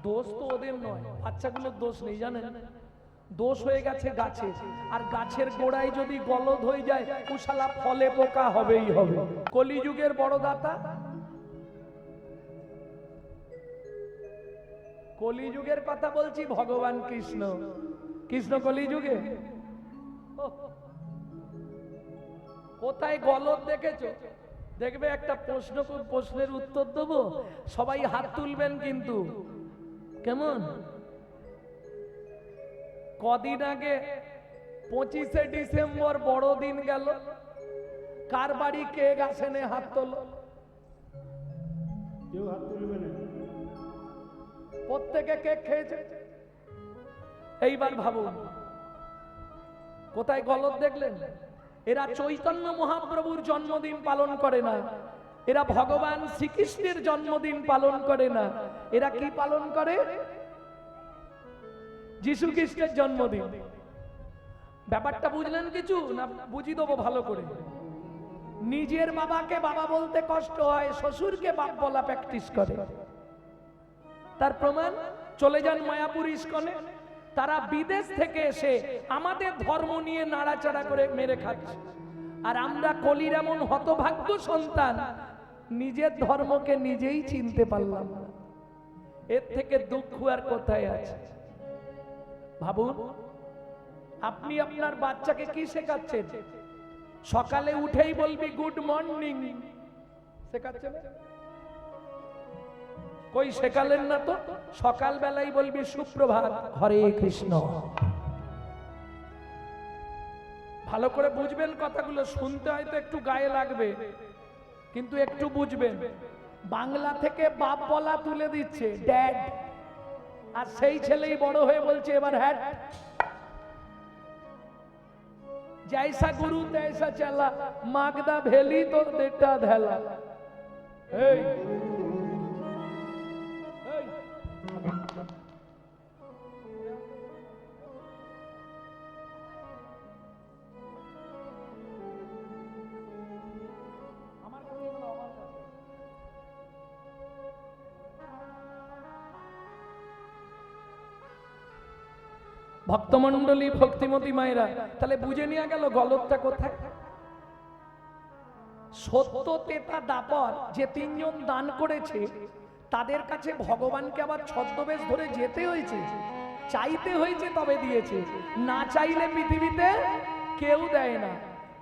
দোষ তো ওদের নয়, বাচ্চাগুলোর দোষ নেই, জানেন? দোষ হয়ে গেছে গাছে, আর গাছের গোড়ায় যদি গলদ হয়ে যায় কুশালা ফলে পোকা হবেই হবে। কলিযুগের বড় দাতা, কলিযুগের কথা বলছি, ভগবান কৃষ্ণ। কৃষ্ণ কলিযুগে কোথায় গলদ দেখেছো? দেখবে একটা প্রশ্নের উত্তর দেবো, সবাই হাত তুলবেন কিন্তু। কেমন? কদিন আগে 25শে ডিসেম্বর বড়দিন গেল, কার বাড়ি কেক আসেনে? হাত তোলো। কেউ হাত তুলবে না। প্রত্যেকে কেক খেয়েছে। এইবার ভাবুন কোথায় গলদ দেখলেন? এরা চৈতন্য মহাপ্রভুর জন্মদিন পালন করে না, এরা ভগবান শ্রীকৃষ্ণের জন্মদিন পালন করে না, এরা কি পালন করে? যিশু খ্রিস্টের জন্মদিন। ব্যাপারটা বুঝলেন কিছু না? বুঝিয়ে দেবো ভালো করে। নিজের বাবাকে বাবা বলতে কষ্ট হয়, শ্বশুরকে বাপ বলা প্র্যাকটিস করে। তার প্রমাণ চলে যান মায়াপুর ইস্কনে, তারা বিদেশ থেকে এসে আমাদের ধর্ম নিয়ে নাড়াচাড়া করে মেরে খাচ্ছে, আর আমরা কলির এমন হতভাগ্য সন্তান নিজের ধর্মকে নিজেই চিনতে পারলাম না। এর থেকে দুঃখ আর কোথায় আছে? ভাবুন, আপনি আপনার বাচ্চাকে কি শেখাচ্ছেন? সকালে উঠেই বলবি গুড মর্নিং, শেখাচ্ছেন? কই শেখালেন না তো? সকাল বেলায় বলবি সুপ্রভাত, হরে কৃষ্ণ। ভালো করে বুঝবেন কথাগুলো, শুনতে হয়তো একটু গায়ে লাগবে, কিন্তু একটু বুঝবেন। বাংলা থেকে বাপ বলা তুলে দিচ্ছে ড্যাড, আর সেই ছেলেই বড় হয়ে বলছে এবার হ্যাট। जैसा गुरु तैसा चला, मागदा भेली तो देता धेला। এই ভক্তমন্ডলী, ভক্তিমতী মায়েরা, তাহলে বুঝে নিয়ে গেল গলতটা কোথায়। সত্য, তেতা, দাপর যে তিনজন দান করেছে, তাদের কাছে ভগবানকে আবার ছদ্মবেশ ধরে যেতে হয়েছে, চাইতে হয়েছে তবে দিয়েছে, না চাইলে পৃথিবীতে কেউ দেয় না।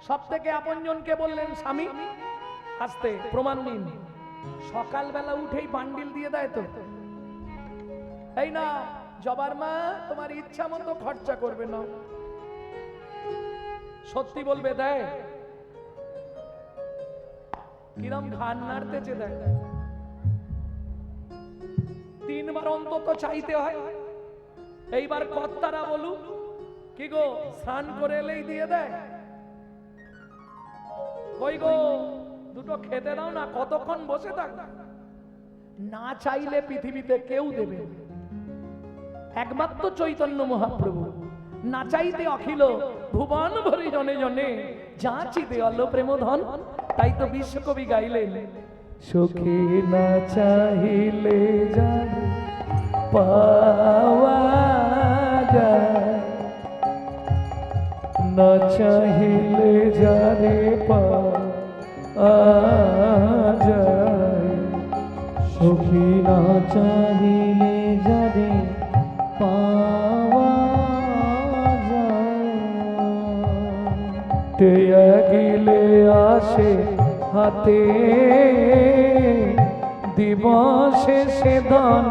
সব থেকে আপনজনকে বললেন স্বামী, আস্তে প্রমাণ নিন। সকালবেলা উঠেই বান্ডিল দিয়ে দেয় তো, এই না জবার মা, তোমার ইচ্ছা মতো খরচা করবে না। সত্যি বলবে দেয়? কিরম ঘান নাড়তেছে দেয়। 3 বার অন্তত চাইতে হয়। এইবার কর্তারা বলুক, কি গো স্নান করে এলেই দিয়ে দেয়? কই গো দুটো খেতে দাও না, কতক্ষণ বসে থাক। না চাইলে পৃথিবীতে কেউ দেবে না, একমাত্র চৈতন্য মহাপ্রভু। না চাইতে অখিল ভুবন ভরি জনে জনে, যাচি দেওয়াল প্রেম ধন। তাই তো বিশ্বকবি গাইলেন, সুখী না চাইলে যারে পাওয়া যায়, না চাইলে যারে পাওয়া যায়, সুখী না চাহিলে যারে পাওয়া যায়। গিলে আসে হাতে দিবসে সে ধন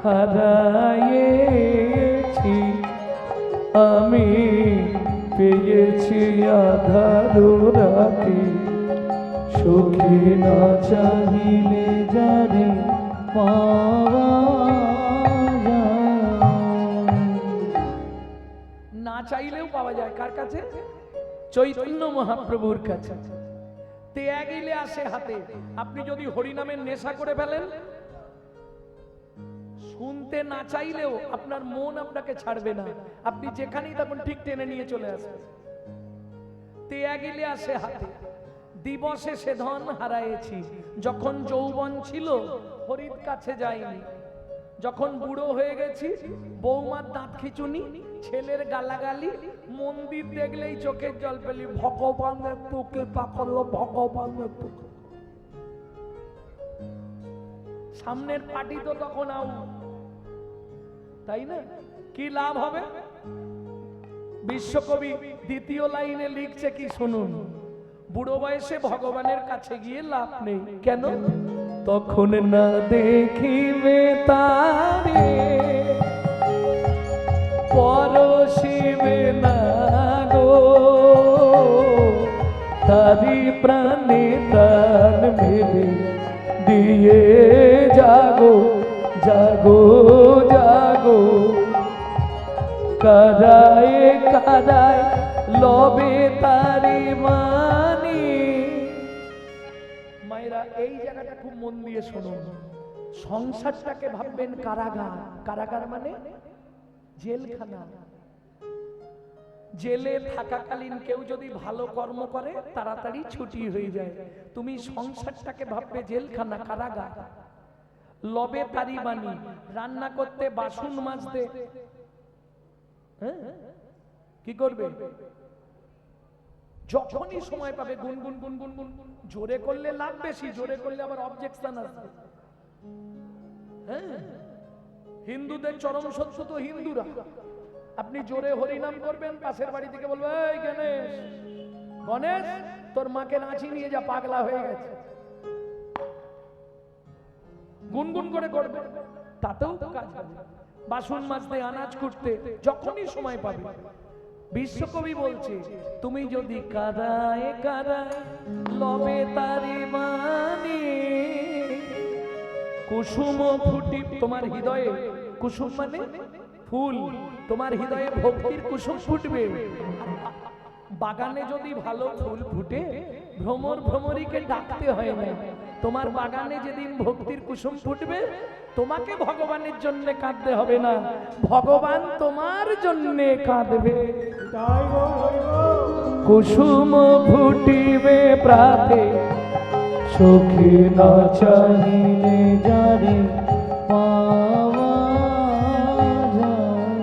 হারাইছি, আমি পেয়েছি আধারু রাতে। সুখী না চাহিলে যারে পাওয়া যায়। না চাইলেও পাওয়া যায় কার কাছে? চৈতন্য মহাপ্রভুর কাছে। ত্যাগিলে আসে হাতে। আপনি যদি হরিনামের নেশা করে ফেলেন, শুনতে না চাইলেও আপনার মন আপনাকে ছাড়বে না, আপনি যেখানেই থাকুন ঠিক টেনে নিয়ে চলে আসবে। তেয়া গিলে আসে হাতে, দিবসে সে ধন হারায়েছি। যখন যৌবন ছিল হরির কাছে যাইনি, যখন বুড়ো হয়ে গেছি বৌমার দাঁত খিচুনি, ছেলের গালাগালি, মন্দির দেখলেই চোখের জল পেলি, ভগবানের তোকে পাকলো, ভগবানের তোকে। সামনের পার্টি তো তখন আউ, তাই না? কি লাভ হবে? বিশ্বকবি দ্বিতীয় লাইনে লিখছে কি শুনুন, বুড়ো বয়সে ভগবানের কাছে গিয়ে লাভ নেই। কেন? তখন না দেখিবে তারে, পরশিবে না গো, তারি প্রাণে প্রাণ মেলে দিয়ে জাগো, জাগো, জাগো। কারায় কারায় লবে তারি মানি। মায়েরা এই জায়গাটা খুব মন দিয়ে শুনুন। সংসারটাকে ভাববেন কারাগার। কারাগার মানে জেলখানা। জেলে থাকাকালীন কেউ যদি ভালো কর্ম করে তাড়াতাড়ি ছুটি হয়ে যায়। তুমি সংসারটাকে ভাববে জেলখানা, কারাগার। লবে তারি বানি, রান্না করতে, বাসন মাজতে, কি করবে? যখনই সময় পাবে গুনগুন গুনগুন গুন। জোরে করলে লাভ বেশি, জোরে করলে আবার অবজেকশন আসবে। হিন্দুদের চরম সত্য তো হিন্দুরা। আপনি জোরে হরিনাম করবেন, পাশের বাড়ি থেকে বলবে, এই গণেশ, গণেশ তোর মাকে নাচি নিয়ে যা, পাগলা হয়ে গেছে। গুনগুন করে করবে, তাতেও তো কাজ হবে। বাসন মাজতে, আনাজ কুটতে, যখনই সময় পাবে। বিশ্বকবি বলছে, তুমি যদি কারায় কারায় লবে তারি মানি, কুসুম ফুটি, তোমার হৃদয়ে, কুসুম মানে ফুল, তোমার হৃদয়ে ভক্তির কুসুম ফুটবে। বাগানে যদি ভালো ফুল ফুটে, ভ্রমর ভ্রমরীকে ডাকতে হয় না। তোমার বাগানে যেদিন ভক্তির কুসুম ফুটবে, তোমাকে ভগবানের জন্য কাঁদতে হবে না, ভগবান তোমার জন্য কাঁদবে। কুসুম ফুটিবে প্রাতে, সখী না চাহিলে জারি পাওয়া যায়।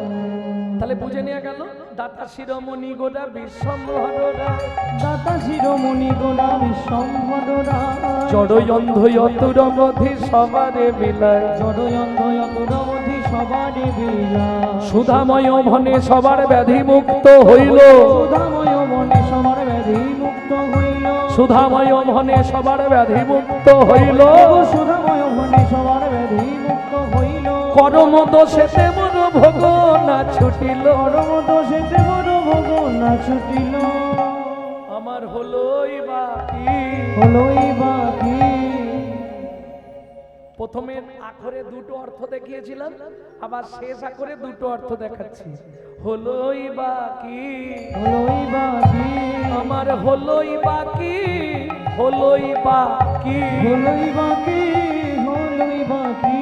তাহলে বুঝে নেওয়া গেল, দাতা শিরোমণি গোড়া বিশ্বম্ভরা, দাতা শিরোমণি গোড়া বিশ্বম্ভরা, জড়য়ন্ধ অতুরমধি সবারে বিলায়, জড়য়ন্ধ অতুরমধি সবারে বিলায়, সুধাময় ভনে সবার ব্যাধি মুক্ত হইল, সুধাময় বনে সবার ব্যাধি মুক্ত হইল, সুধাময় ভনে সবার ব্যাধি মুক্ত হইল, সুধাময় বনে সবার ব্যাধি মুক্ত হইল, কর্ম দোষেতে মোর ভোগ না ছুটিল, কর্ম দোষেতে মোর ভোগ না ছুটিল, আমার হলোই বাকি, হলোই বাকি। প্রথমে আখরে দুটো অর্থ দেখিয়েছিলাম, আবার শেষ আখরে দুটো অর্থ দেখাচ্ছি। হলোই বাকি, হলোই বাকি, আমার হলোই বাকি, হলোই বাকি, হলোই বাকি, হলোই বাকি।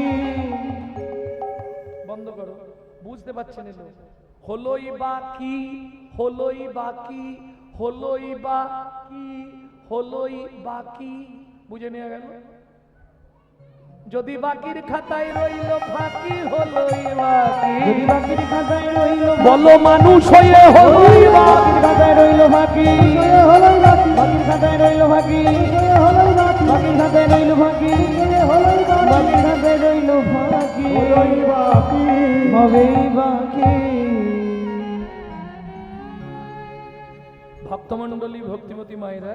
বন্ধ করো, বুঝতে পারছেন? এলো হলোই বাকি, হলোই বাকি, হলোই বাকি, হলোই বাকি। বুঝে নেওয়া গেল? যদি বাকির খাতায় রইল ফাঁকি, হলোই বাকি, যদি বাকির খাতায় রইল, বলো মানুষ হয়ে হলোই বাকি, বাকির খাতায় রইল ফাঁকি, হলোই বাকি, বাকির খাতায় রইল ফাঁকি, হলোই বাকি, বাকির খাতায় রইল ফাঁকি, হলোই বাকি, বাকির খাতায় রইল ফাঁকি, হলোই বাকি, হবেই বাকি। ভক্তমণ্ডলী, ভক্তিমতী মায়েরা,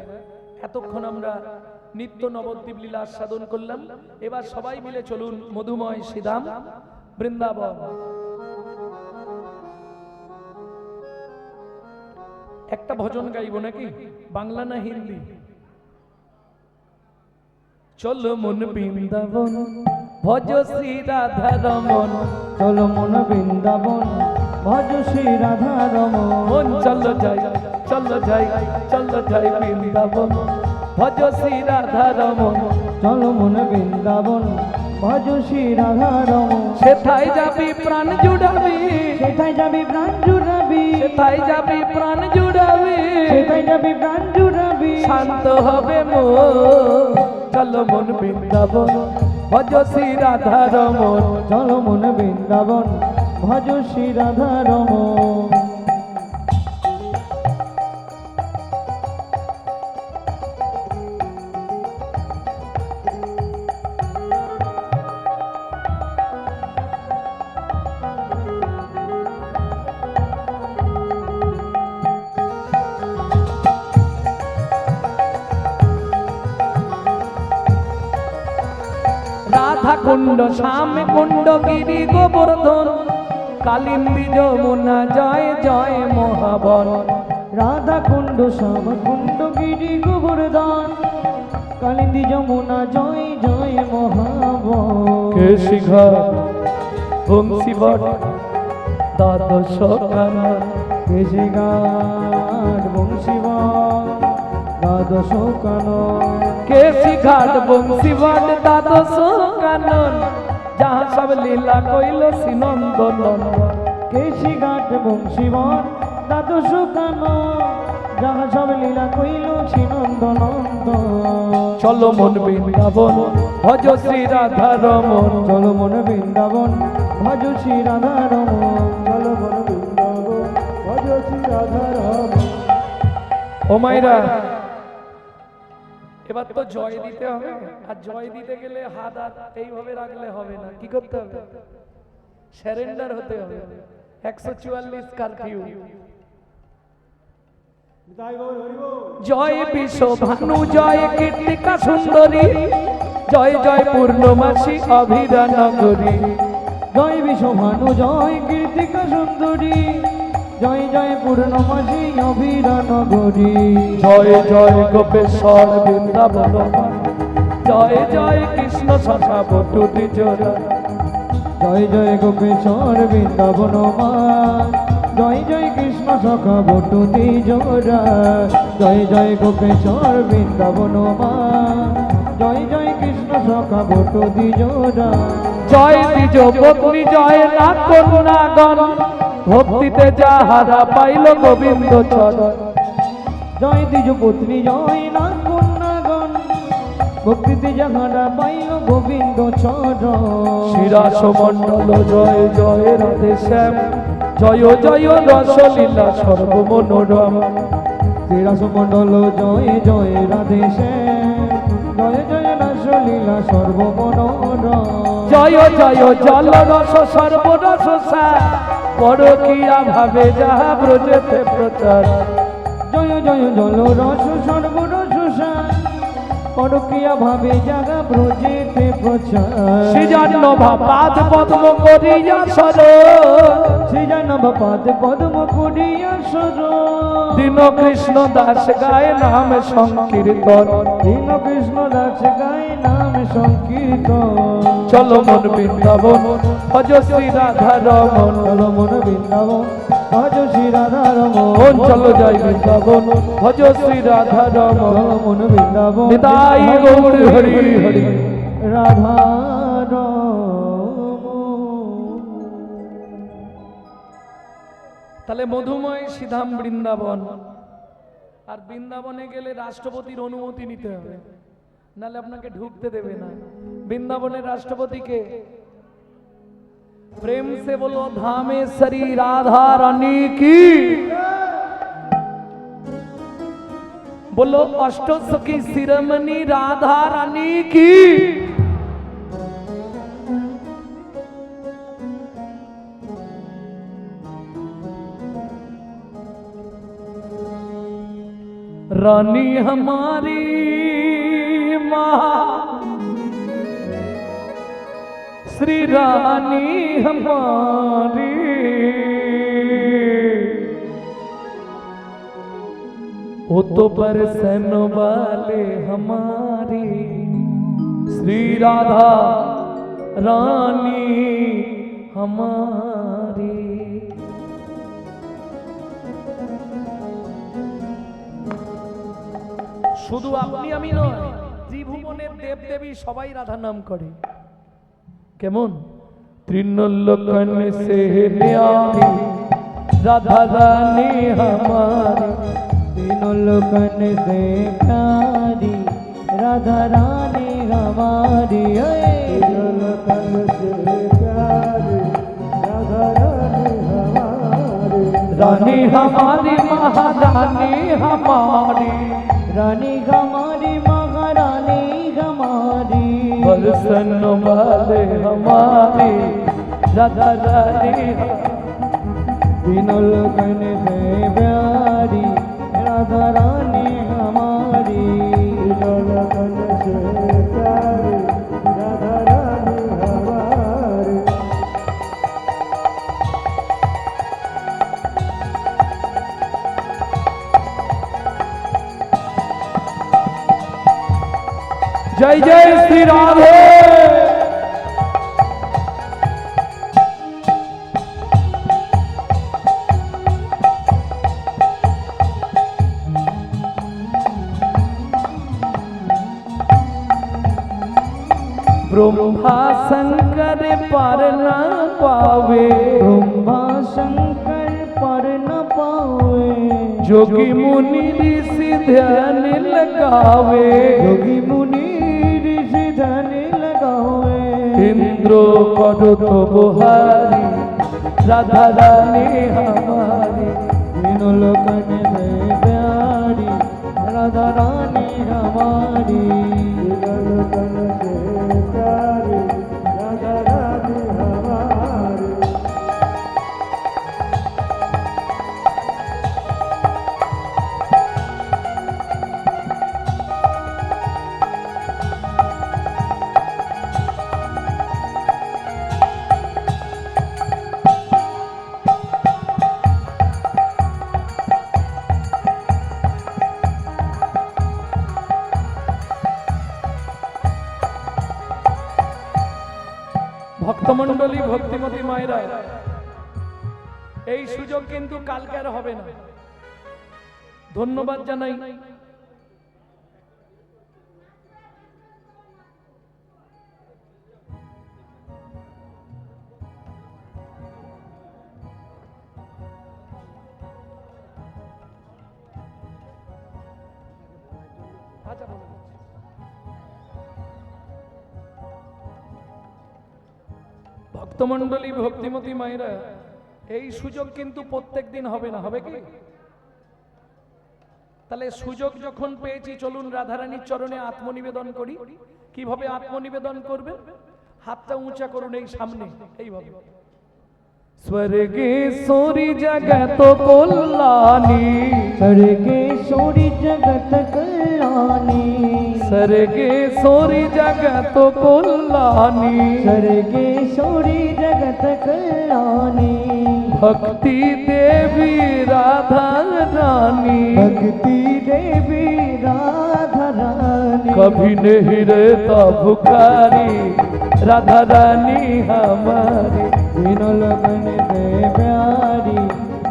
এতক্ষণ আমরা নিত্য নবদ্বীপ লীলা আস্বাদন করলাম। এবার সবাই মিলে চলুন মধুময় শ্রীধাম বৃন্দাবন। একটা ভজন গাইব নাকি? বাংলা না হিন্দি? চলো মন বৃন্দাবন, ভজ শ্রী রাধা রমন, চলো মন বৃন্দাবন, ভজ শ্রী রাধা রমন, মন চলো যাই, চলো যাই, চলো যাই বৃন্দাবন, ভজ শ্রী রাধা রমন, চলো মন বৃন্দাবন, ভজ শ্রী রাধা রমন, সেথায় যাবি প্রাণ জুড়াবি, সেথায় যাবি প্রাণ জুড়াবি, সেথায় যাবি প্রাণ জুড়াবি, সেটাই যাবি প্রাণ জুড়াবি শান্ত হবে মন চলো মন বৃন্দাবন ভজ শ্রী রাধা রমন চলো মন বৃন্দাবন ভজ শ্রী রাধা রমন রাধা কুণ্ড শ্যাম কুণ্ড গিরি গোবর্ধন কালিন্দী যমুনা জয় জয় মহাবন রাধা কুণ্ড শ্যাম কুণ্ড গিরি গোবর্ধন কালিন্দী যমুনা জয় জয় মহাবন কেশি ঘাট বংশী বট দ্বাদশ কানা কেশি ঘাট বংশীবন দ্বাদশ কানন কেশি ঘাট বংশী বট দ্বাদশ কানন যাহা সব লীলা কইল শ্রীনন্দন কেশি ঘাট বংশীবন দ্বাদশ কানন যাহা সব লীলা কইল শ্রীনন্দনন্দ চলো মন বৃন্দাবন ভজ শ্রী রাধা রমন চলো মন বৃন্দাবন ভজ শ্রী রাধা রমন চলো মন বৃন্দাবন ভজ শ্রী রাধা রমন। ও মাইরা এবার তো জয় দিতে হবে আর জয় দিতে গেলে হাত এইভাবে রাখলে হবে না কি করতে হবে সারেন্ডার হতে হবে 144 কারফিউ নিতাই গৌর হরি বল। জয় বিশ্ব ভানু জয় কীর্তিকা সুন্দরী জয় জয় পূর্ণমাসী অভিরা নগরী জয় বিশ্বভানু জয় কীর্তিকা সুন্দরী জয় জয় পূর্ণমাসী অভিরা নগরী জয় জয় গোপেশ্বর বৃন্দাবন জয় জয় কৃষ্ণ শাখা বটু দ্বিজোরা জয় জয় গোপেশ্বর বৃন্দাবন মা জয় জয় কৃষ্ণ সখা বটু দ্বিজোরা জয় জয় গোপেশ্বর বৃন্দাবন মা জয় জয় কৃষ্ণ সখা বটু দ্বিজোরা জয় দ্বিজ পত্নী জয় না কন্যাগণ ভক্তিতে যাহারা পাইল গোবিন্দ চরণ জয় দ্বিজ পত্নী জয় না কন্যাগণ ভক্তিতে যাহারা পাইল গোবিন্দ চরণ শিরাস মণ্ডল জয় জয় রাধে শ্যাম জয় জয় রসলীলা সর্বমনোরম শ্রীরাস মণ্ডল জয় জয় রাধে শ্যাম জয় জয় রাসলীলা সর্বমনোরম জয় জয় জল রস সর্বরস সার পরকিয়া ভাবে যাহা ব্রজেতে প্রচার জয় জয় জল রস সর্বরস সার পরকিয়া ভাবে জাগা ব্রজেতে প্রচার সৃজন্য পাদ পদ্ম করিয়া সর শ্রীজনব পাদ পদ্ম করিয়া সর দীন কৃষ্ণ দাস গায় নাম সংকীর্তন দীন কৃষ্ণ দাস গায় নাম সংকীর্তন চলো মন বৃন্দাবন ভজ শ্রী রাধা রমন চল মন বৃন্দাবন ভজ শ্রী রাধা রমন মন চলো জয় বৃন্দাবন ভজ শ্রী রাধা রমন চল মন বৃন্দাবন নিতাই গৌর হরি হরি রাধা রমন। তাহলে মধুময় সিধাম বৃন্দাবন আর বৃন্দাবনে গেলে রাষ্ট্রপতির অনুমতি নিতে হবে নাহলে আপনাকে ঢুকতে দেবে না বৃন্দাবনের রাষ্ট্রপতিকে प्रेम से बोलो धामेश्वरी राधा रानी की बोलो अष्टसखी शिरोमणि राधा रानी की रानी हमारी माँ श्री रानी हमारी वो तो बरसन वाले हमारी श्री राधा रानी हमारी শুধু আপনি আমি নয় ত্রিভুবনের দেব দেবী সবাই রাধা নাম করে কেমন তৃণলোকন সে ন্যারি রাধা রানী हमारी तीनों लोकन से प्यारी राधा रानी हमारी तीनों लोकन से प्यारी राधा रानी हमारी। रानी हमारी महारानी हमारी, रानी हमारी महारानी हमारी। बरसन वाले हमारी राधा रानी। तीनों लोकन से प्यारी राधा रानी हमारी। तीनों लोकन से प्यारी राधा रानी हमारी। जय जय श्री राधे। ब्रह्मा शंकर पर न पावे, ब्रह्मा शंकर पर न पावे। जोगी मुनि ऋषि ध्यान लगावे, योगी मुनि ऋषि ध्यान लगावे। इंद्रो करो तो बुहारी राधा रानी हमारी। तीनों लोकन से प्यारी राधा रानी हमारी। तीनों लोकन से प्यारी राधा रानी हमारी। ভক্তমণ্ডলী ভক্তিমতী মায়েরা, এই সুযোগ কিন্তু কালকে আর হবে না। ধন্যবাদ জানাই ভক্তমণ্ডলী ভক্তিমতী মায়েরা, এই সুযোগ কিন্তু প্রত্যেক দিন হবে না, হবে কি? তাহলে সুযোগ যখন পেয়েছি, চলুন রাধারানীর চরণে আত্মনিবেদন করি। কিভাবে আত্মনিবেদন করবে? হাতটা উঁচা করুন এই সামনে, এইভাবে। স্বর্গেশ্বরী জগত কল্যাণী, स्वर्गेश्वरी जगत कल्याणी। স্বর্গেশ্বরী জগত কল্যাণী, स्वर्गेश्वरी जगत कल्याणी। भक्ति देवी राधा रानी, भक्ति देवी राधा रानी। कभी नहीं रहता भुखारी राधा रानी हमारी। तीनों लोगन से प्यारी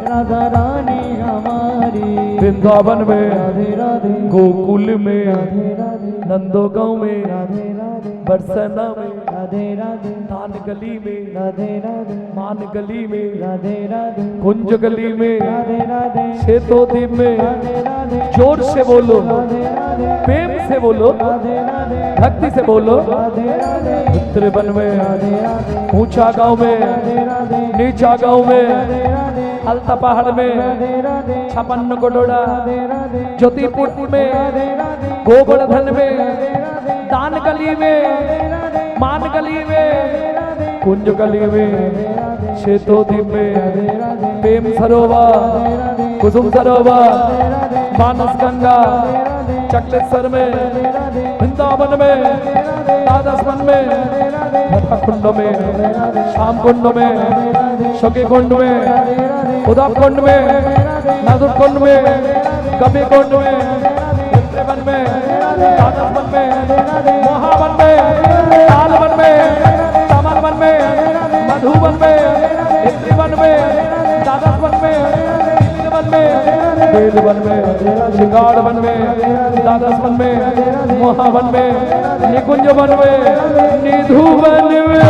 राधा रानी हमारी। वृंदावन में, राधे राधे गोकुल में, राधे राधे नंदोगांव में, राधे राधे बरसना में, राधे राधे तान गली में, राधे राधे मान गली में, राधे राधे कुंज गली में, राधे राधे सेतोद्वीप में। राधे राधे जोर से बोलो, राधे राधे प्रेम से बोलो, राधे राधे भक्ति से बोलो। राधे राधे त्रिवन में, राधे राधे ऊंचा गांव में, राधे राधे नीचा गांव में, राधे राधे अलता पहाड़ में, राधे राधे 56 कोडोड़ा, राधे राधे ज्योतिपुर में, राधे राधे गोवर्धन में, राधे राधे दान गली में, राधे मान गली में, राधे कुंज गली में, राधे सेतोद्वीप में, राधे प्रेम सरोवर, कुसुम सरोवर, मानस गंगा, चक्लेश्वर में, वृंदावन में, द्वादश वन में, राधा कुंड में, श्याम कुंड में, सखी कुंड में, उद्धव कुंड में, मधुर कुंड में, कवि कुंड में, वन में, द्वादश वन में, महावन में, ताल वन में, तमल वन में, मधुवन में, वन में, द्वादश वन में, वन में, बेल वन में, शिकार वन में, द्वादश वन में, महावन में, निकुंज वन में, निधु वन में।